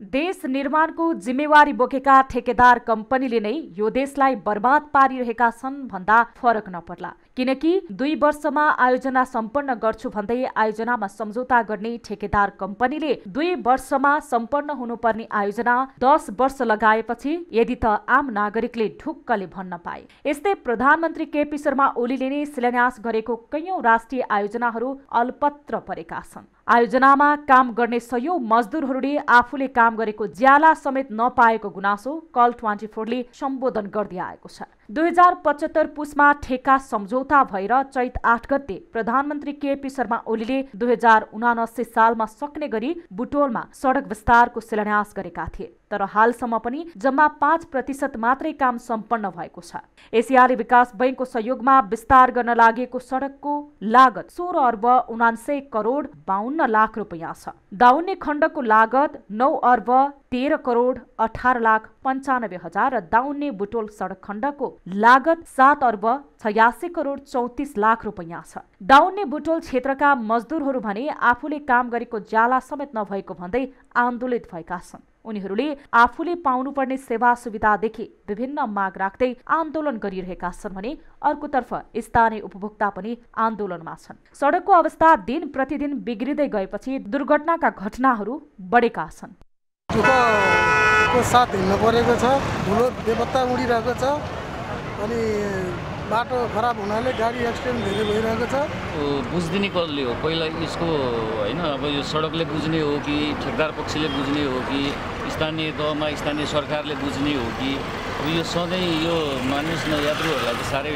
देश निर्माणको जिम्मेवारी बोकेका ठेकेदार कम्पनीले नै यो देशलाई बर्बाद पारिरहेका छन् भन्दा फरक नपर्ला। किनकि 2 वर्षमा आयोजना सम्पन्न गर्छु भन्दै आयोजनामा सम्झौता गर्ने ठेकेदार कम्पनीले 2 वर्षमा सम्पन्न हुनुपर्ने आयोजना 10 वर्ष लगाएपछि यदि त आम नागरिकले ढुक्कले भन्न पाए। यस्तै प्रधानमन्त्री केपी शर्मा ओलीले नै शिलान्यास गरेको कैयौं राष्ट्रिय आयोजनाहरू अलपत्र परेका छन्। आयोजनामा काम गर्ने सयौं मजदुरहरूले आफूले काम गरेको ज्याला समेत नपाएको गुनासो कल 24ले सम्बोधन गर्दै आएको छ। 2075 पुसमा ठेका सम्झौता भएर चैत 8 गते प्रधानमन्त्री केपी शर्मा ओलीले 2079 सालमा सक्ने गरी बुटोलमा सडक विस्तारको शिलान्यास गरेका थिए। तर हालसम्म पनि जम्मा 5% मात्रै काम सम्पन्न भएको छ। एसियाली विकास बैंकको सहयोगमा विस्तार गर्न लागेको सडकको लागत 16 अर्ब 79 करोड 52 लाख रुपैयाँ छ। दाउन्ने खण्डको लागत 9 अर्ब 13 करोड 18 लाख 95 हजार र दाउन्ने बुटोल सडक खण्डको लागत 7 अर्ब 86 करोड 34 लाख रुपैयाँ छ। दाउन्ने बुटोल क्षेत्रका मजदुरहरू भने आफूले काम गरेको ज्याला समेत नभएको भन्दै आन्दोलित भएका छन्। उनीहरूले आफूले पाउनुपर्ने सेवा सुविधादेखि विभिन्न माग राख्दै आन्दोलन गरिरहेका छन् भने अर्कोतर्फ स्थानीय उपभोक्ता पनि आन्दोलनमा छन्। सडकको अवस्था दिन प्रतिदिन बिग्रिँदै गएपछि दुर्घटनाका घटनाहरू बढेका छन्। दुःखको साथ हिँड्नु परेको छ। धुलो बेपत्ता उडिरहेको छ अनि बाटो खराब हुनाले गाडी एक्सिडेन्ट धेरै भइरहेको छ। बुझ्दिने कसले हो? पहिला यसको होइन, अब यो सडकले बुझ्ने हो कि ठेकेदार पक्षले बुझ्ने हो कि स्थानीय तहमा स्थानीय सरकारले बुझ्ने हो कि अब यो सधैँ यो मानिस न यात्रुहरूलाई त साह्रै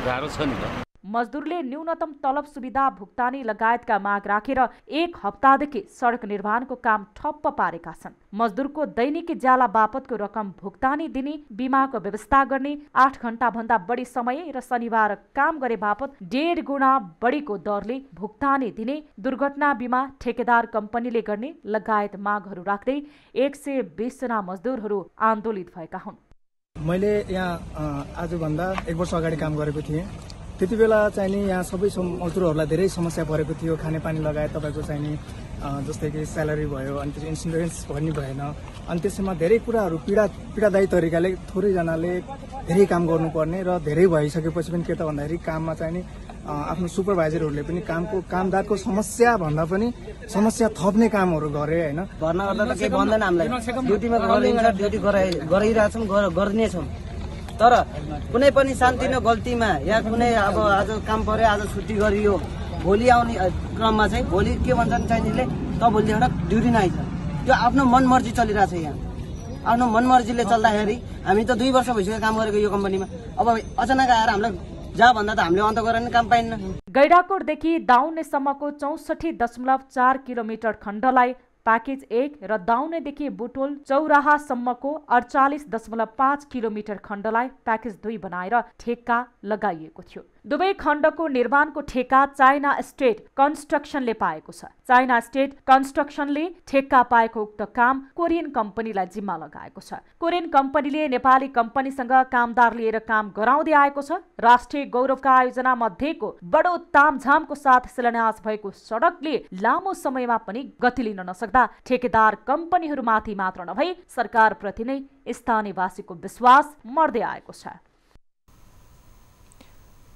गाह्रो छ नि त। मजदुरले न्यूनतम तलब सुविधा भुक्तानी लगायतका माग राखेर 1 हप्तादेखि सडक निर्माणको काम ठप्प पारेका छन्। मजदुरको दैनिकी ज्याला बापतको रकम भुक्तानी दिने, बिमाको व्यवस्था गर्ने, 8 घण्टा भन्दा बढी समय र शनिबार काम गरे बापत 1.5 गुणा बढीको दरले भुक्तानी दिने, दुर्घटना बिमा ठेकेदार कम्पनीले गर्ने लगायत मागहरू राख्दै 120 जना मजदुरहरू आन्दोलित भएका हुन्। मैले यहाँ आजभन्दा 1 वर्ष अगाडि काम गरेको थिएँ। त्यति बेला चाहिँ नि यहाँ सबै मजदुरहरूलाई धेरै समस्या परेको थियो। खानेपानी लगायत तपाईँको चाहिँ नि जस्तै कि स्यालेरी भयो, अनि त्यसपछि इन्सुरेन्स भन्ने भएन, अनि त्यसमा धेरै कुराहरू पीडादायी तरिकाले थोरैजनाले धेरै काम गर्नुपर्ने र धेरै भइसकेपछि पनि के त भन्दाखेरि काममा चाहिँ नि आफ्नो सुपरभाइजरहरूले पनि कामदारको समस्या भन्दा पनि समस्या थप्ने कामहरू गरे होइन। भर्ना गर्दा त केही भन्दैन हामीलाई, ड्युटीमा गरिन्छ, ड्युटी गरिरहेछौँ, गर्नेछौँ। तर कुनै पनि सानोतिनो गल्तीमा या कुनै अब आज काम पर्यो, आज छुट्टी गरियो, भोलि आउने क्रममा चाहिँ भोलि के भन्छन् चाहिनेले त भोलिदेखि ड्युटी नआइछ। त्यो आफ्नो मनमर्जी चलिरहेछ। यहाँ आफ्नो मनमर्जीले चल्दाखेरि हामी त 2 वर्ष भइसक्यो काम गरेको यो कम्पनीमा, अब अचानक आएर हामीलाई जा भन्दा त हामीले अन्त गरेर काम पाइन्न। गैडाकोटदेखि दाउनेसम्मको 64.4 किलोमिटर खण्डलाई प्याकेज 1 र दाउनेदेखि बुटोल चौराहासम्मको 48.5 किलोमिटर खण्डलाई प्याकेज 2 बनाएर ठेक्का लगाइएको थियो। दुवै खण्डको निर्माणको ठेक्का चाइना स्टेट कन्स्ट्रक्सनले पाएको छ। चाइना स्टेट कन्स्ट्रक्सनले ठेक्का पाएको उक्त काम कोरियन कम्पनीलाई जिम्मा लगाएको छ। कोरियन कम्पनीले नेपाली कम्पनीसँग कामदार लिएर काम गराउँदै आएको छ। राष्ट्रिय गौरवका आयोजना मध्येको बडो तामझामको साथ शिलान्यास भएको सडकले लामो समयमा पनि गति लिन नसक्दा ठेकेदार कम्पनीहरूमाथि मात्र नभई सरकारप्रति नै स्थानीयवासीको विश्वास मर्दै आएको छ।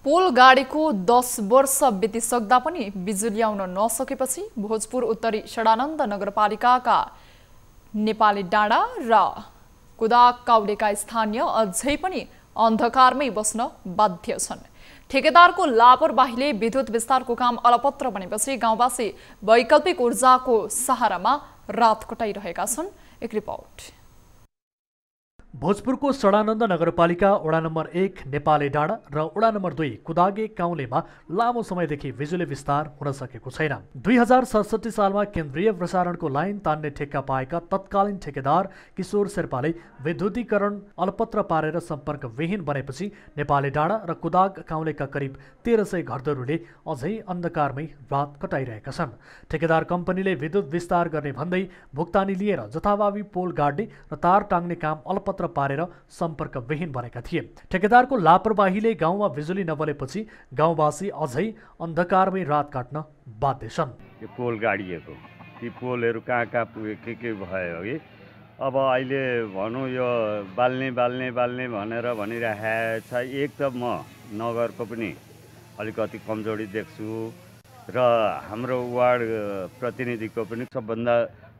पोल गाडीको 10 वर्ष बितिसक्दा पनि बिजुली आउन नसकेपछि भोजपुर उत्तरी षडानन्द नगरपालिकाका नेपाली डाँडा र कुदाकाउलेका स्थानीय अझै पनि अन्धकारमै बस्न बाध्य छन्। ठेकेदारको लापरवाहीले विद्युत विस्तारको काम अलपत्र बनेपछि गाउँवासी वैकल्पिक ऊर्जाको सहारामा रात कटाइरहेका छन्। एक रिपोर्ट। भोजपुरको सडानन्द नगरपालिका वडा नम्बर 1 नेपाली डाँडा र वडा नम्बर 2 कुदागे काउलेमा लामो समयदेखि बिजुली विस्तार हुन सकेको छैन। 2067 सालमा केन्द्रीय प्रसारणको लाइन तान्ने ठेक्का पाएका तत्कालीन ठेकेदार किशोर शेर्पाले विद्युतीकरण अलपत्र पारेर सम्पर्क विहीन बनेपछि नेपाली डाँडा र कुदाग काउलेका करिब 1300 घरधुरीले अझै अन्धकारमै रात कटाइरहेका छन्। ठेकेदार कम्पनीले विद्युत विस्तार गर्ने भन्दै भुक्तानी लिएर जथाभावी पोल गाड्ने र तार टाङ्ने काम अलपत्र पारेर सम्पर्क विहीन बनेका थिए। ठेकेदारको लापरवाहीले गाउँमा बिजुली नबलेपछि गाउँवासी अझै अन्धकारमै रात काट्न बाध्य छन्। यो पोल गाडिएको ती पोलहरू कहाँ पुगे के भयो कि अब अहिले भनौँ यो बाल्ने भनेर भनिरहेछ। एक त म नगरको पनि अलिकति कमजोरी देख्छु र हाम्रो वार्ड प्रतिनिधिको पनि सबभन्दा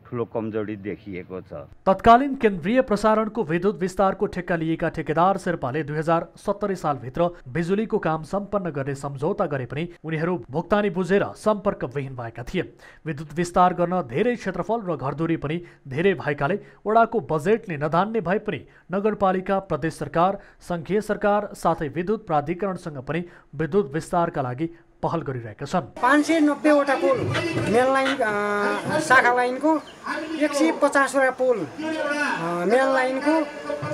ठुलो कमजोरी देखिएको छ। तत्कालीन केन्द्रीय प्रसारणको विद्युत विस्तारको ठेक्का लिएका ठेकेदार शेर्पाले 2070 सालभित्र बिजुलीको काम सम्पन्न गर्ने सम्झौता गरे पनि उनीहरू भुक्तानी बुझेर सम्पर्क विहीन भएका थिए। विद्युत विस्तार गर्न धेरै क्षेत्रफल र घरधुरी पनि धेरै भएकाले वडाको बजेटले नधान्ने भए पनि नगरपालिका, प्रदेश सरकार, संघीय सरकार साथै विद्युत प्राधिकरणसँग पनि विद्युत विस्तारका लागि पहल गरिरहेका छन्। 590 वटा पोल मेन लाइन शाखा लाइनको 150 वटा पोल मेन लाइनको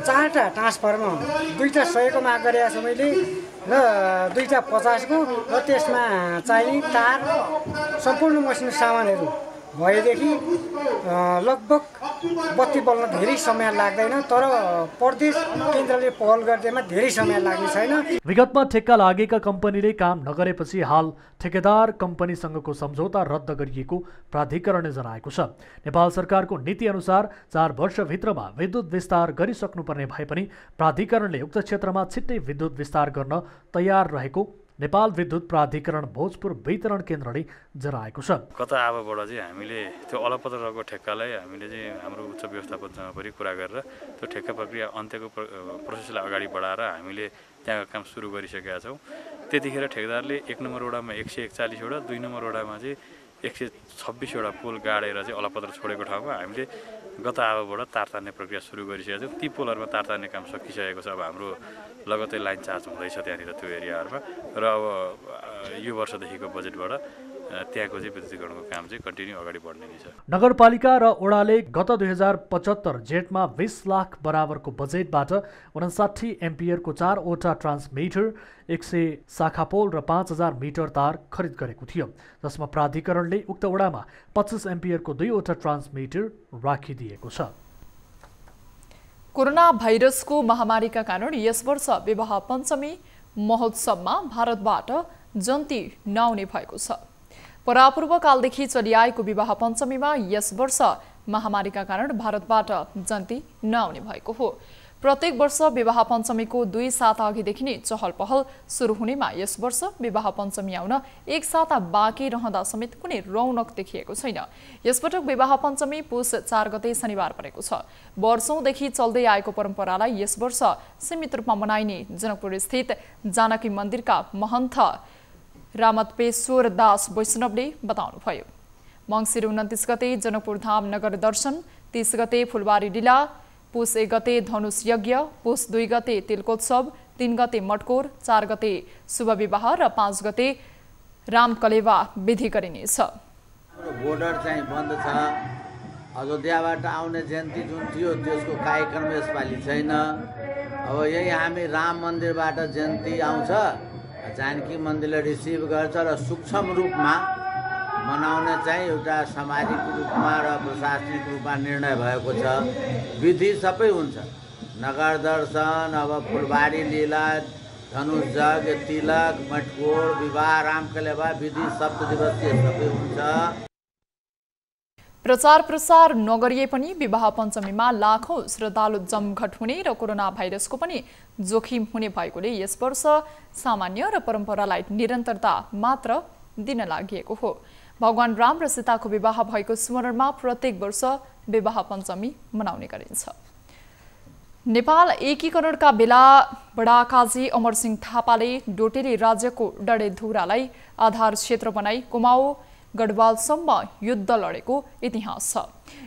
4टा ट्रान्सफर्मर 2टा 100 को माग गरेको छु मैले र 2टा 50 को र त्यसमा चाहिँ तार सम्पूर्ण मसिनो सामानहरू भएदेखि लगभग बत्ती बल्न धेरै समय लाग्दैन, तर प्रदेश केन्द्रले पहल गर्दैमा धेरै समय लाग्ने छैन। विगतमा ठेक्का लागेका कम्पनीले काम नगरेपछि हाल ठेकेदार कम्पनीसँगको सम्झौता रद्द गरिएको प्राधिकरणले जनाएको छ। नेपाल सरकारको नीति अनुसार 4 वर्षभित्रमा विद्युत विस्तार गरिसक्नुपर्ने भए पनि प्राधिकरणले उक्त क्षेत्रमा छिट्टै विद्युत विस्तार गर्न तयार रहेको नेपाल विद्युत प्राधिकरण भोजपुर वितरण केन्द्रले जनाएको छ। गत आवाबाट चाहिँ हामीले त्यो अलपत्र रहेको ठेक्कालाई हामीले चाहिँ हाम्रो उच्च व्यवस्थापनसँग पनि कुरा गरेर त्यो ठेक्का प्रक्रिया अन्त्यको प्रोसेसलाई अगाडि बढाएर हामीले त्यहाँको काम सुरु गरिसकेका छौँ। त्यतिखेर ठेकेदारले 1 नम्बर वडामा 141 वटा, 2 नम्बर वडामा चाहिँ 126 वटा पोल गाडेर चाहिँ अलपत्र छोडेको ठाउँमा हामीले गत आवाबाट तार तान्ने प्रक्रिया सुरु गरिसकेका छौँ। ती पोलहरूमा तार तान्ने काम सकिसकेको छ। अब हाम्रो लगत्तै लाइन चार्ज हुँदैछ त्यहाँनिर त्यो एरियाहरूमा र अब यो वर्षदेखिको बजेटबाट त्यहाँको चाहिँ विद्युतीकरणको काम चाहिँ कन्टिन्यू अगाडि बढ्ने नै छ। नगरपालिका र ओडाले गत 2075 जेठमा 20 लाख बराबरको बजेटबाट 59 एम्पियरको 4 वटा ट्रान्समिटर, 100 शाखा पोल र 5000 मिटर तार खरिद गरेको थियो, जसमा प्राधिकरणले उक्त वडामा 25 एम्पियरको 2 वटा ट्रान्समिटर राखिदिएको छ। कोरोना भाइरसको महामारीका कारण यस वर्ष विवाह पञ्चमी महोत्सवमा भारतबाट जन्ती नआउने भएको छ। परापूर्व कालदेखि चलिआएको विवाह पञ्चमीमा यस वर्ष महामारीका कारण भारतबाट जन्ती नआउने भएको हो। प्रत्येक वर्ष विवाह पञ्चमीको 2 साता अघिदेखि नै चहल पहल सुरु हुनेमा यस वर्ष विवाह पञ्चमी आउन 1 साता बाँकी रहँदा समेत कुनै रौनक देखिएको छैन। यसपटक विवाह पञ्चमी पुस 4 गते शनिबार परेको छ। वर्षौंदेखि चल्दै आएको परम्परालाई यस वर्ष सीमित रूपमा मनाइने जनकपुर स्थित जानकी मन्दिरका महन्त रामतपेश्वर दास वैष्णवले बताउनुभयो। मङ्सिर 29 गते जनकपुर धाम नगर दर्शन, 30 गते फुलबारी लीला, पुस 1 गते धनुष यज्ञ, पुस 2 गते तिलकोत्सव, 3 गते मटकोर, 4 गते शुभ विवाह र 5 गते रामकलेवा विधि गरिनेछ। बोर्डर चाहिँ बन्द छ। अयोध्याबाट आउने जयन्ती जुन थियो त्यसको कार्यक्रम यसपालि छैन। अब यही हामी राम मन्दिरबाट जयन्ती आउँछ, जानकी मन्दिरले रिसिभ गर्छ र सूक्ष्म रूपमा मनाउने चाहिँ एउटा सामाजिक रूपमा र प्रशासनिक रूपमा निर्णय भएको छ। विधि सबै हुन्छ, नगर दर्शन, अब फुलबारी लीला, धनुष यज्ञ, तिलक, मटकोर, विवाह, रामकलेवा विधि सप्तदिवसीय सबै हुन्छ। प्रचार प्रसार नगरिए पनि विवाह पञ्चमीमा लाखौं श्रद्धालु जमघट हुने र कोरोना भाइरसको पनि जोखिम हुने भएकोले यस वर्ष सामान्य र परम्परालाई निरन्तरता मात्र दिन लागि हो। भगवान राम र सीताको विवाह भएको स्मरणमा प्रत्येक वर्ष विवाह पञ्चमी मनाउने गरिन्छ। नेपाल एकीकरणका बेला बडाकाजी अमरसिंह थापाले डोटेली राज्यको डडेलधुरालाई आधार क्षेत्र बनाई कुमाऊ गढवालसम्म युद्ध लडेको इतिहास छ।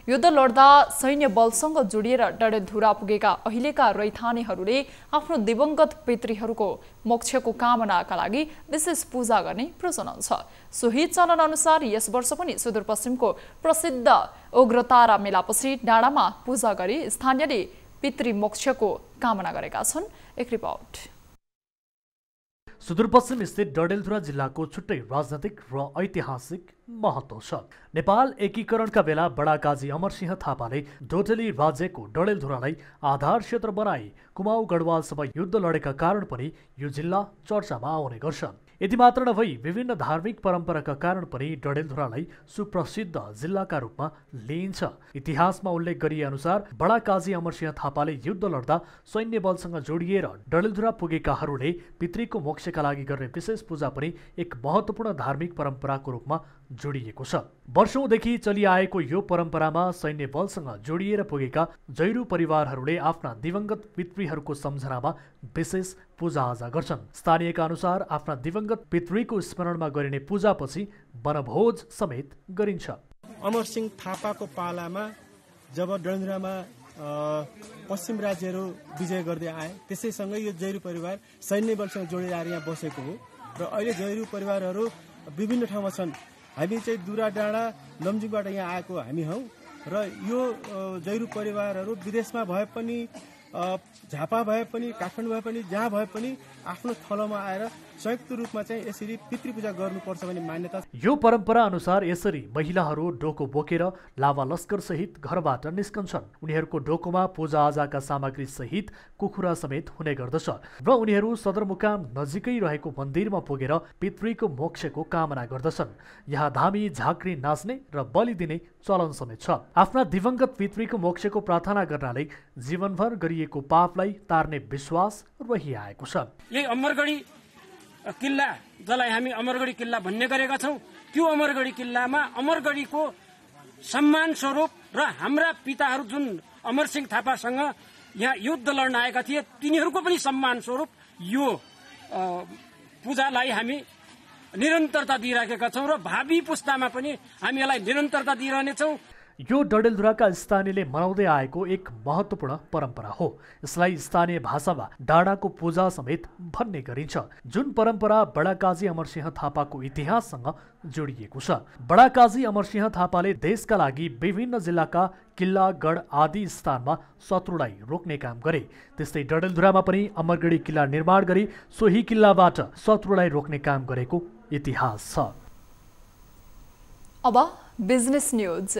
युद्ध लड्दा सैन्य बलसँग जोडिएर डडेलधुरा पुगेका अहिलेका रैथानेहरूले आफ्नो दिवंगत पितृहरूको मोक्षको कामनाका लागि विशेष पूजा गर्ने प्रचलन छ। सोही चलन अनुसार यस वर्ष पनि सुदूरपश्चिमको प्रसिद्ध उग्रतारा मेलापछि डाँडामा पूजा गरी स्थानीयले पितृमोक्षको कामना गरेका छन्। एक रिपोर्ट। सुदूरपश्चिम स्थित डडेलधुरा जिल्लाको छुट्टै राजनैतिक र ऐतिहासिक महत्व छ। नेपाल एकीकरणका बेला बडाकाजी अमरसिंह थापाले डोटेली राज्यको डडेलधुरालाई आधार क्षेत्र बनाई कुमाऊ गढवालसम्म युद्ध लडेका कारण पनि यो जिल्ला चर्चामा आउने गर्छ। यति मात्र नभई विभिन्न धार्मिक परम्पराका कारण पनि डडेलधुरालाई सुप्रसिद्ध जिल्लाका रूपमा लिइन्छ। इतिहासमा उल्लेख गरिए अनुसार बडाकाजी अमरसिंह थापाले युद्ध लड्दा सैन्य बलसँग जोडिएर डडेलधुरा पुगेकाहरूले पितृको मोक्षका लागि गर्ने विशेष पूजा पनि एक महत्त्वपूर्ण धार्मिक परम्पराको रूपमा जोडिएको छ। वर्षौंदेखि चलिआएको यो परम्परामा सैन्य बलसँग जोडिएर पुगेका जैरू परिवारहरूले आफ्ना दिवंगत पितृहरूको सम्झनामा विशेष पूजाआजा गर्छन्। स्थानीयका अनुसार आफ्ना दिवंगत पितृको स्मरणमा गरिने पूजापछि वनभोज समेत गरिन्छ। अमरसिंह थापाको पालामा जब डडेलधुरामा पश्चिम राज्यहरू विजय गर्दै आए, त्यसैसँगै यो जैरू परिवार सैन्य बलसँग जोडेर आएर यहाँ बसेको हो र अहिले जैरू परिवारहरू विभिन्न ठाउँमा छन्। हामी चाहिँ दुरा डाँडा लमजुङबाट यहाँ आएको हामी हौ र यो जैरू परिवारहरू विदेशमा भए पनि, झापा भए पनि, काठमाडौँ भए पनि, जहाँ भए पनि आफ्नो थलोमा आएर संयुक्त रूपमा चाहिँ यसरी पितृपूजा गर्नुपर्छ भन्ने मान्यता। यो परम्परा अनुसार यसरी महिलाहरू डोको बोकेर लावा लस्कर सहित घरबाट निस्कन्छन्। उनीहरूको डोकोमा पूजाआजाका सामग्री सहित कुखुरा समेत हुने गर्दछ र उनीहरू सदरमुकाम नजिकै रहेको मन्दिरमा पुगेर पितृको मोक्षको कामना गर्दछन्। यहाँ धामी झाँक्री नाच्ने र बलि दिने चलन समेत छ। आफ्ना दिवंगत पितृको मोक्षको प्रार्थना गर्नाले जीवनभर गरिएको पापलाई तार्ने विश्वास रहिआएको छ। यही अमरगढी किल्ला, जसलाई हामी अमरगढी किल्ला भन्ने गरेका छौं, त्यो अमरगढी किल्लामा अमरगढीको सम्मान स्वरूप र हाम्रा पिताहरू जुन अमरसिंह थापासँग यहाँ युद्ध लड्न आएका थिए, तिनीहरूको पनि सम्मान स्वरूप यो पूजालाई हामी निरन्तरता दिइराखेका छौं र भावी पुस्तामा पनि हामी यसलाई निरन्तरता दिइरहनेछौं। यो डडेलधुराका स्थानीयले मनाउँदै आएको एक महत्त्वपूर्ण परम्परा हो। यसलाई स्थानीय भाषामा डाँडाको पूजा समेत भन्ने गरिन्छ, जुन परम्परा बडाकाजी अमरसिंह थापाको इतिहाससँग जोडिएको छ। बडाकाजी अमरसिंह थापाले देशका लागि विभिन्न जिल्लाका किल्ला, गढ आदि स्थानमा शत्रुलाई रोक्ने काम गरे। त्यस्तै डडेलधुरामा पनि अमरगढी किल्ला निर्माण गरी सोही किल्लाबाट शत्रुलाई रोक्ने काम गरेको इतिहास छ। अब बिजनेस न्यूज।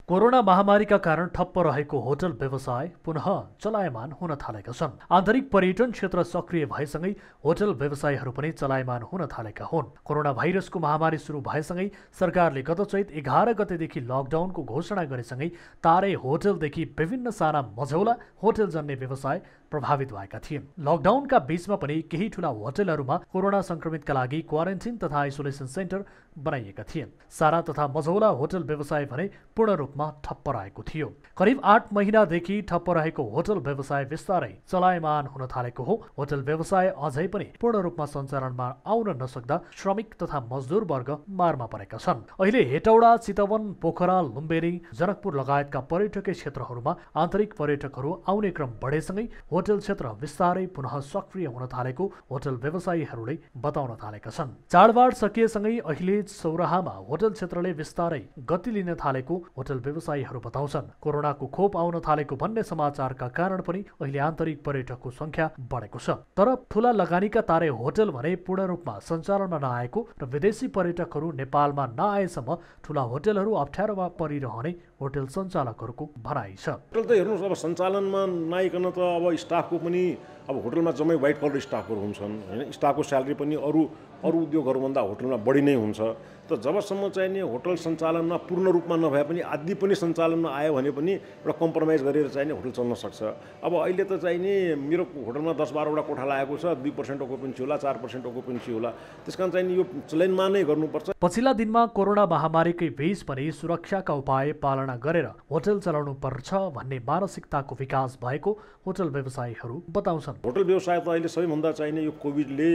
कोरोना महामारीका कारण ठप्प रहेको होटल व्यवसाय पुनः चलायमान हुन थालेका छन्। आन्तरिक पर्यटन क्षेत्र सक्रिय भएसँगै होटल व्यवसायहरू पनि चलायमान हुन थालेका हुन्। कोरोना भाइरसको महामारी सुरु भएसँगै सरकारले गत चैत 11 गतेदेखि लकडाउनको घोषणा गरेसँगै तारै होटलदेखि विभिन्न साना मझौला होटल जन्ने व्यवसाय प्रभावित भएका थिए। लकडाउनका बीचमा पनि केही ठूला होटलहरूमा कोरोना संक्रमितका लागि क्वारेन्टिन तथा आइसोलेसन सेन्टर बनाइएका थिए। सारा तथा मझौला होटल व्यवसाय भने पूर्ण रूपमा ठप्प रहेको थियो। करिब 8 महिनादेखि ठप्प रहेको होटल व्यवसाय बिस्तारै चलायमान हुन थालेको हो। होटल व्यवसाय अझै पनि पूर्ण रूपमा सञ्चालनमा आउन नसक्दा श्रमिक तथा मजदुर वर्ग मारमा परेका छन्। अहिले हेटौडा, चितवन, पोखरा, लुम्बेनी, जनकपुर लगायतका पर्यटकीय क्षेत्रहरूमा आन्तरिक पर्यटकहरू आउने क्रम बढेसँगै होटल क्षेत्र बिस्तारै पुनः सक्रिय हुन थालेको होटल व्यवसायीहरूले बताउन थालेका छन्। चाडबाड सकिएसँगै अहिले सौराहामा होटल क्षेत्रले बिस्तारै गति लिन थालेको होटल व्यवसायीहरू बताउँछन्। कोरोनाको खोप आउन थालेको भन्ने समाचारका कारण पनि अहिले आन्तरिक पर्यटकको संख्या बढेको छ। तर ठूला लगानीका तारे होटल भने पूर्ण रूपमा सञ्चालनमा नआएको र विदेशी पर्यटकहरू नेपालमा नआएसम्म ठूला होटलहरू अप्ठ्यारोमा परिरहने होटल सञ्चालकहरूको भनाइ छ। होटल त हेर्नुहोस्, अब सञ्चालनमा नआइकन त अब स्टाफको पनि अब होटलमा जम्मै व्हाइट कलर स्टाफहरू हुन्छन् होइन, स्टाफको स्यालेरी पनि अरू उद्योगहरूभन्दा होटलमा बढी नै हुन्छ। त जबसम्म चाहिँ नि होटल सञ्चालनमा पूर्ण रूपमा नभए पनि आदि पनि सञ्चालनमा आयो भने पनि एउटा कम्प्रोमाइज गरेर चाहिँ नि होटल चल्न सक्छ। अब अहिले त चाहिँ नि मेरो होटलमा 10-12वटा कोठा लागेको छ, 2% अकुपेन्सी होला, 4% अकुपेन्सी होला, त्यसकारण चाहिँ नि यो चलनमा नै गर्नुपर्छ। पछिल्ला दिनमा कोरोना महामारीकै बीच पनि सुरक्षाका उपाय पालना गरेर होटल चलाउनु पर्छ भन्ने मानसिकताको विकास भएको होटल व्यवसायीहरू बताउँछन्। होटल व्यवसाय त अहिले सबैभन्दा चाहिँ नि यो कोभिडले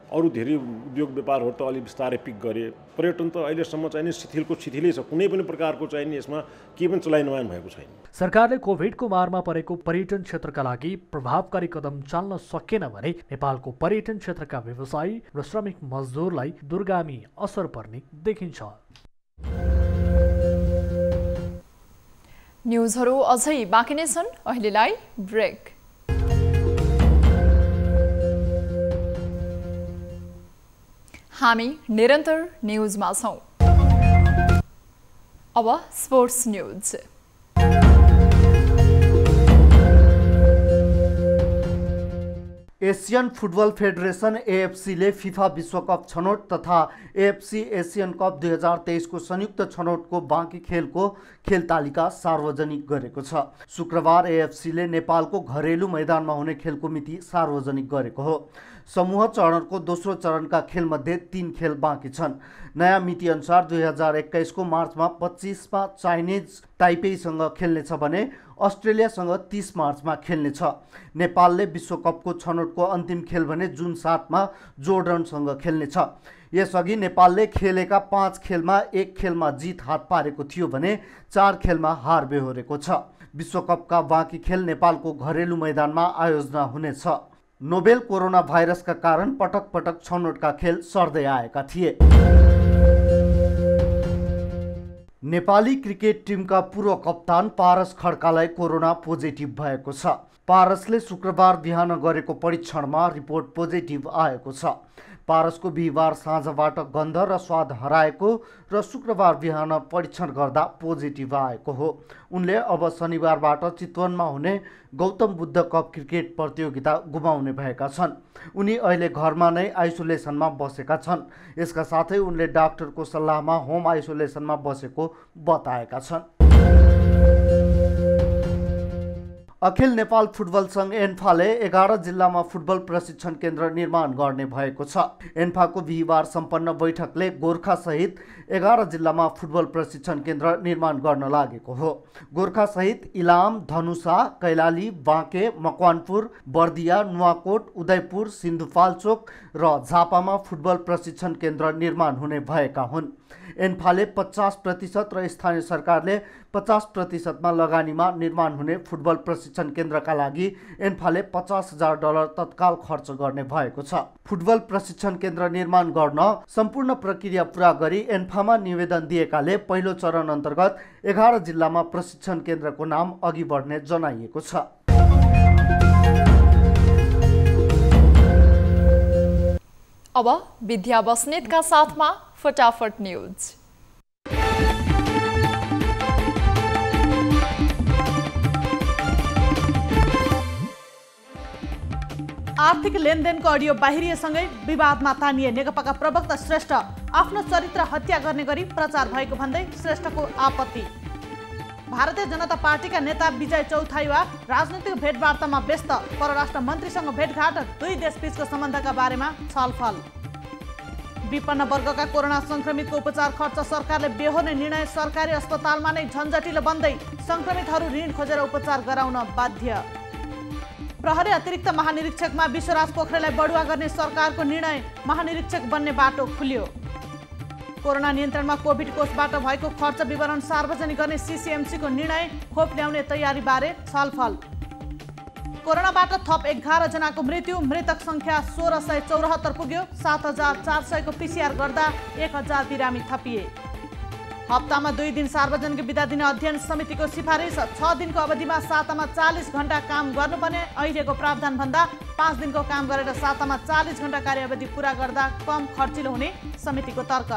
अरू धेरै उद्योग व्यापारहरू त अलि बिस्तारै पिक गरे। पर्यटन त अहिलेसम्म चाहिँ नि शिथिलै छ, कुनै पनि प्रकारको चाहिँ नि यसमा केही पनि चलायमान भएको छैन। सरकारले कोभिडको मारमा परेको पर्यटन क्षेत्रका लागि प्रभावकारी कदम चाल्न सकेन भने नेपालको पर्यटन क्षेत्रका व्यवसायी र श्रमिक मजदुरलाई दूरगामी असर पर्ने देखिन्छ। न्युजहरू अझै बाँकी नै छन्, अहिलेलाई ब्रेक। हामी निरन्तर न्युजमा छौं। अब sports news. Asian football federation एएफसीले फिफा विश्वकप छनौट तथा एएफसी एसियन कप 2023 को संयुक्त छनौटको बाँकी खेलको खेल तालिका सार्वजनिक गरेको छ। शुक्रबार एएफसीले नेपालको घरेलु मैदानमा हुने खेलको मिति सार्वजनिक गरेको हो। समूह चरणको दोस्रो चरणका खेलमध्ये 3 खेल बाँकी छन्। नयाँ मिति अनुसार 2021 को मार्चमा 25मा चाइनिज ताइपेईसँग खेल्नेछ भने अस्ट्रेलियासँग 30 मार्चमा खेल्नेछ। नेपालले विश्वकपको छनौटको अन्तिम खेल भने जुन 7मा जोर्डनसँग खेल्नेछ। यसअघि नेपालले खेलेका 5 खेलमा 1 खेलमा जित हात पारेको थियो भने 4 खेलमा हार बेहोरेको छ। विश्वकपका बाँकी खेल नेपालको घरेलु मैदानमा आयोजना हुनेछ। नोभेल कोरोना भाइरसका कारण पटक पटक छनौटका खेल सर्दै आएका थिए। नेपाली क्रिकेट टिमका पूर्व कप्तान पारस खड्कालाई कोरोना पोजिटिभ भएको छ। पारसले शुक्रबार बिहान गरेको परीक्षणमा रिपोर्ट पोजिटिभ आएको छ। पारसको बिहिबार साँझबाट गन्ध र स्वाद हराएको र शुक्रबार बिहान परीक्षण गर्दा पोजिटिभ आएको हो। उनले अब शनिबारबाट चितवनमा हुने गौतम बुद्ध कप क्रिकेट प्रतियोगिता गुमाउने भएका छन्। उनी अहिले घरमा नै आइसोलेसनमा बसेका छन्। यसका साथै उनले डाक्टरको सल्लाहमा होम आइसोलेसनमा बसेको बताएका छन्। अखिल नेपाल फुटबल संघ एन्फाले 11 जिल्लामा फुटबल प्रशिक्षण केन्द्र निर्माण गर्ने भएको छ। एन्फाको बिहिबार सम्पन्न बैठकले गोर्खा सहित 11 जिल्लामा फुटबल प्रशिक्षण केन्द्र निर्माण गर्न लागेको हो। गोर्खा सहित इलाम, धनुषा, कैलाली, बाँके, मकवानपुर, बर्दिया, नुवाकोट, उदयपुर, सिन्धुपाल्चोक र झापामा फुटबल प्रशिक्षण केन्द्र निर्माण हुने भएका हुन्। एन्फाले 50% र स्थानीय सरकारले 50%मा लगानीमा निर्माण हुने फुटबल प्रशिक्षण केन्द्रका लागि एन्फाले $50,000 तत्काल खर्च गर्ने भएको छ। फुटबल प्रशिक्षण केन्द्र निर्माण गर्न सम्पूर्ण प्रक्रिया पूरा गरी एन्फामा निवेदन दिएकाले पहिलो चरण अन्तर्गत 11 जिल्लामा प्रशिक्षण केन्द्रको नाम अघि बढ्ने जनाइएको छ। अब विद्या बस्नेतका साथमा फटाफट न्युज। आर्थिक लेनदेनको अडियो बाहिरिएसँगै विवादमा तानिए नेकपाका प्रवक्ता श्रेष्ठ आफ्नो चरित्र हत्या गर्ने गरी प्रचार भएको भन्दै श्रेष्ठको आपत्ति। भारतीय जनता पार्टीका नेता विजय चौथाइवा राजनीतिक भेटवार्तामा व्यस्त। परराष्ट्र मन्त्रीसँग भेटघाट, दुई देशबीचको सम्बन्धका बारेमा छलफल। विपन्न वर्गका कोरोना संक्रमितको उपचार खर्च सरकारले बेहोर्ने निर्णय। सरकारी अस्पतालमा नै झन्झटिलो बन्दै संक्रमितहरू ऋण खोजेर उपचार गराउन बाध्य। प्रहरी अतिरिक्त महानिरीक्षकमा विश्वराज पोखरेललाई बढुवा गर्ने सरकारको निर्णय। महानिरीक्षक बन्ने बाटो खुल्यो। कोरोना नियन्त्रणमा कोभिड कोषबाट भएको खर्च विवरण सार्वजनिक गर्ने सीसीएमसीको निर्णय। खोप ल्याउने तयारी बारे छलफल। कोरोनाबाट थप 11 जनाको मृत्यु। मृतक संख्या 1674 पुग्यो। 7400 को पीसीआर गर्दा 1000 बिरामी थपिए। हप्तामा 2 दिन सार्वजनिक बिदा दिने अध्ययन समितिको सिफारिस। 6 दिनको अवधिमा सातामा 40 घण्टा काम गर्नुपर्ने अहिलेको प्रावधान भन्दा 5 दिनको काम गरेर सातामा 40 घण्टा कार्यावधि पूरा गर्दा कम खर्चिलो हुने समितिको तर्क।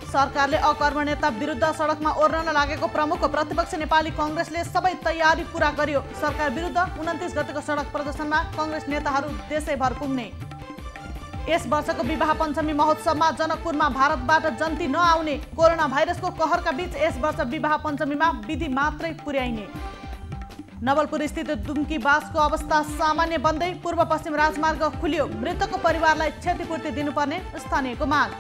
सरकारले अकर्मण्यता विरुद्ध सडकमा ओर्लन लागेको प्रमुख प्रतिपक्ष नेपाली कांग्रेसले सबै तयारी पूरा गर्यो। सरकार विरुद्ध 29 गतेको सडक प्रदर्शनमा कांग्रेस नेताहरू देशैभर पुग्ने। यस वर्षको विवाह पञ्चमी महोत्सवमा जनकपुरमा भारतबाट जन्ती नआउने। कोरोना भाइरसको कहरका बीच यस वर्ष विवाह पञ्चमीमा विधि मात्रै पुर्याइने। नवलपुर स्थित दुम्की बासको अवस्था सामान्य बन्दै पूर्व पश्चिम राजमार्ग खुल्यो। मृतकको परिवारलाई क्षतिपूर्ति दिनुपर्ने स्थानीयको माग।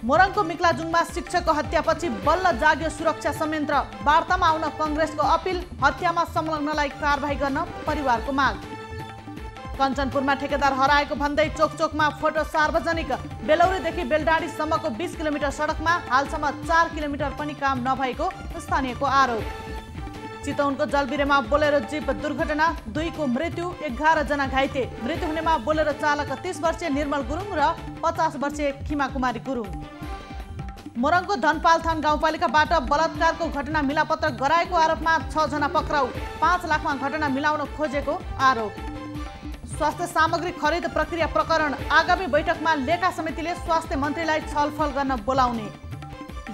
मोरङको मिक्लाजुङमा शिक्षकको हत्यापछि बल्ल जाग्यो सुरक्षा संयन्त्र। वार्तामा आउन कांग्रेसको अपिल। हत्यामा संलग्नलाई कारबाही गर्न परिवारको माग। कञ्चनपुरमा ठेकेदार हराएको भन्दै चोकचोकमा फोटो सार्वजनिक। बेलौरीदेखि बेलडाडीसम्मको 20 किलोमिटर सडकमा हालसम्म 4 किलोमिटर पनि काम नभएको स्थानीयको आरोप। चितवनको जलबिरेमा बोलेरो जीप दुर्घटना, 2 को मृत्यु, 11 जना घाइते। मृत्यु हुनेमा बोलेरो चालक 30 वर्षीय निर्मल गुरुङ र 50 वर्षीय खिमा कुमारी गुरुङ। मोरङको धनपालथान गाउँपालिकाबाट बलात्कारको घटना मिलापत्र गराएको आरोपमा 6 जना पक्राउ। 5 लाखमा घटना मिलाउन खोजेको आरोप। स्वास्थ्य सामग्री खरिद प्रक्रिया प्रकरण आगामी बैठकमा लेखा समितिले स्वास्थ्य मन्त्रीलाई छलफल गर्न बोलाउने।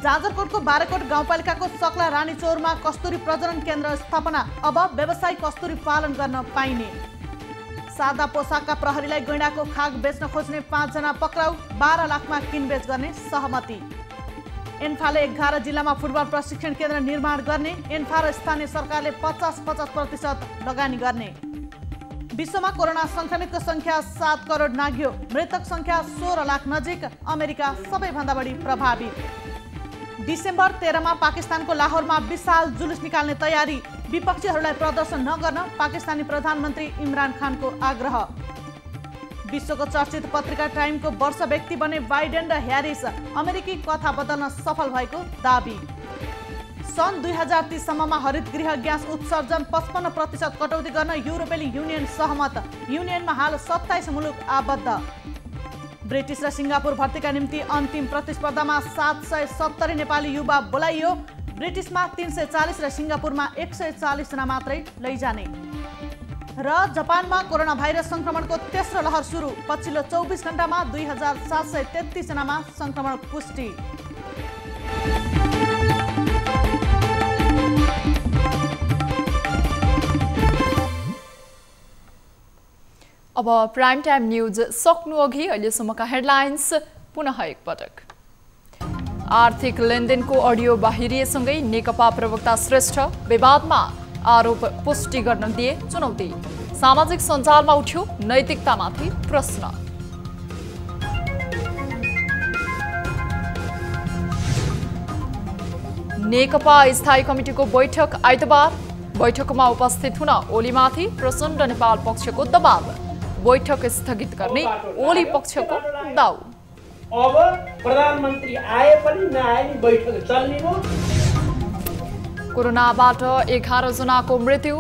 जाजरकोटको बारेकोट गाउँपालिकाको सकला रानीचौरमा कस्तुरी प्रजनन केन्द्र स्थापना। अब व्यवसायी कस्तुरी पालन गर्न पाइने। सादा पोसाकका प्रहरीलाई गैंडाको खाग बेच्न खोज्ने 5 जना पक्राउ। 12 लाखमा किनबेच गर्ने सहमति। एन्फाले 11 जिल्लामा फुटबल प्रशिक्षण केन्द्र निर्माण गर्ने। एन्फा र स्थानीय सरकारले 50% लगानी गर्ने। विश्वमा कोरोना संक्रमितको संख्या 7 करोड नाग्यो। मृतक संख्या 16 लाख नजिक। अमेरिका सबैभन्दा बढी प्रभावित। डिसेम्बर 13 मा पाकिस्तानको लाहोरमा विशाल जुलुस निकाल्ने तयारी। विपक्षीहरूलाई प्रदर्शन नगर्न पाकिस्तानी प्रधानमन्त्री इमरान खानको आग्रह। विश्वको चर्चित पत्रिका टाइमको वर्ष व्यक्ति बने बाइडेन र ह्यारिस। अमेरिकी कथा बदल्न सफल भएको दाबी। सन् 2030 सम्ममा हरितगृह ग्यास उत्सर्जन 55% कटौती गर्न युरोपेली युनियन सहमत। युनियनमा हाल 27 मुलुक आबद्ध। ब्रिटिस र सिङ्गापुर भर्तीका निम्ति अन्तिम प्रतिस्पर्धामा 770 नेपाली युवा बोलाइयो। ब्रिटिसमा 340 र सिङ्गापुरमा 140 जना मात्रै लैजाने। र जापानमा कोरोना भाइरस संक्रमणको तेस्रो लहर सुरु। पछिल्लो 24 घण्टामा 2733 जनामा संक्रमण पुष्टि। अब प्राइम टाइम न्यूज सक्नु अघि अहिलेसम्मका हेडलाइन्स पुनः एकपटक। आर्थिक लेनदेनको अडियो बाहिरिएसँगै नेकपा प्रवक्ता श्रेष्ठ विवादमा आरोप पुष्टि गर्न दिए चुनौती। सामाजिक सञ्जालमा उठ्यो नैतिकतामाथि प्रश्न। नेकपा स्थायी कमिटीको बैठक आइतबार। बैठकमा उपस्थित हुन ओलीमाथि प्रचण्ड नेपाल पक्षको दबाव। बैठक स्थगित गर्ने ओली पक्षको दाउ। अब प्रधानमन्त्री आए पनि नआए नि बैठक चल्ने हो। कोरोनाबाट 11 जनाको मृत्यु।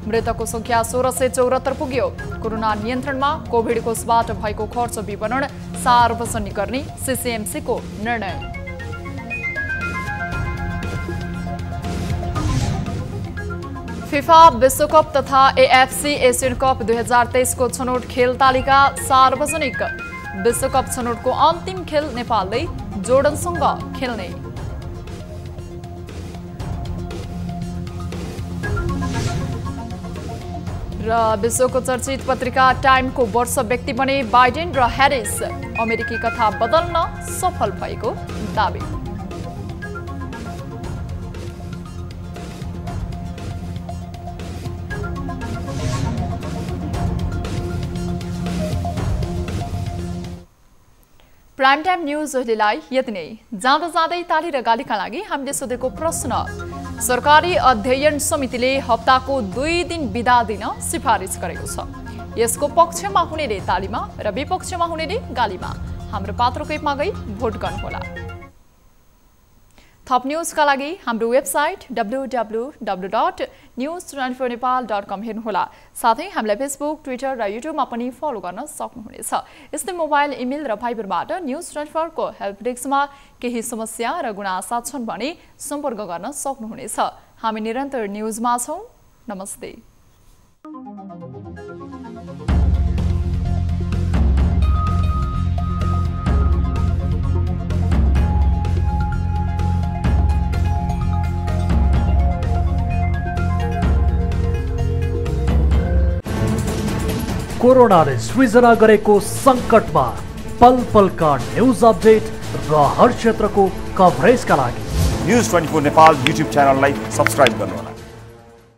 मृतकको संख्या 1674 पुग्यो। कोरोना नियन्त्रणमा कोभिड कोषबाट भएको खर्च विवरण सार्वजनिक गर्ने सीसीएमसीको निर्णय। फिफा विश्वकप तथा एएफसी एशियन कप 2023 को छनौट खेल तालिका सार्वजनिक। विश्वकप छनौटको अन्तिम खेल नेपालले जोर्डनसँग खेल्ने। र विश्वको चर्चित पत्रिका टाइमको वर्ष व्यक्ति बने बाइडेन र ह्यारिस। अमेरिकी कथा बदल्न सफल भएको दावी। प्राइम टाइम न्यूज अहिलेलाई यति नै। जाँदा जाँदै ताली र गालीका लागि हामीले सोधेको प्रश्न। सरकारी अध्ययन समितिले हप्ताको 2 दिन बिदा दिन सिफारिस गरेको छ। यसको पक्षमा हुनेले तालीमा र विपक्षमा हुनेले गालीमा। हाम्रो पात्रको एपमा गई भोट गर्नुहोला। थप न्यूजका लागि हाम्रो वेबसाइट www.news24nepal.com हेर्नुहोला। साथै हामीलाई फेसबुक, ट्विटर र युट्युबमा पनि फलो गर्न सक्नुहुनेछ। यस्तै मोबाइल, इमेल र भाइबरबाट न्यूज 24 को हेल्प डेस्कमा केही समस्या र गुनासा छन् भने सम्पर्क गर्न सक्नुहुनेछ। हामी निरन्तर न्यूजमा छौं। नमस्ते। कोरोनाले सृजना गरेको सङ्कटमा पल पलका न्युज अपडेट र हर क्षेत्रको कभरेजका लागि न्युज 24 नेपाल युट्युब च्यानललाई सब्स्क्राइब गर्नुहोला।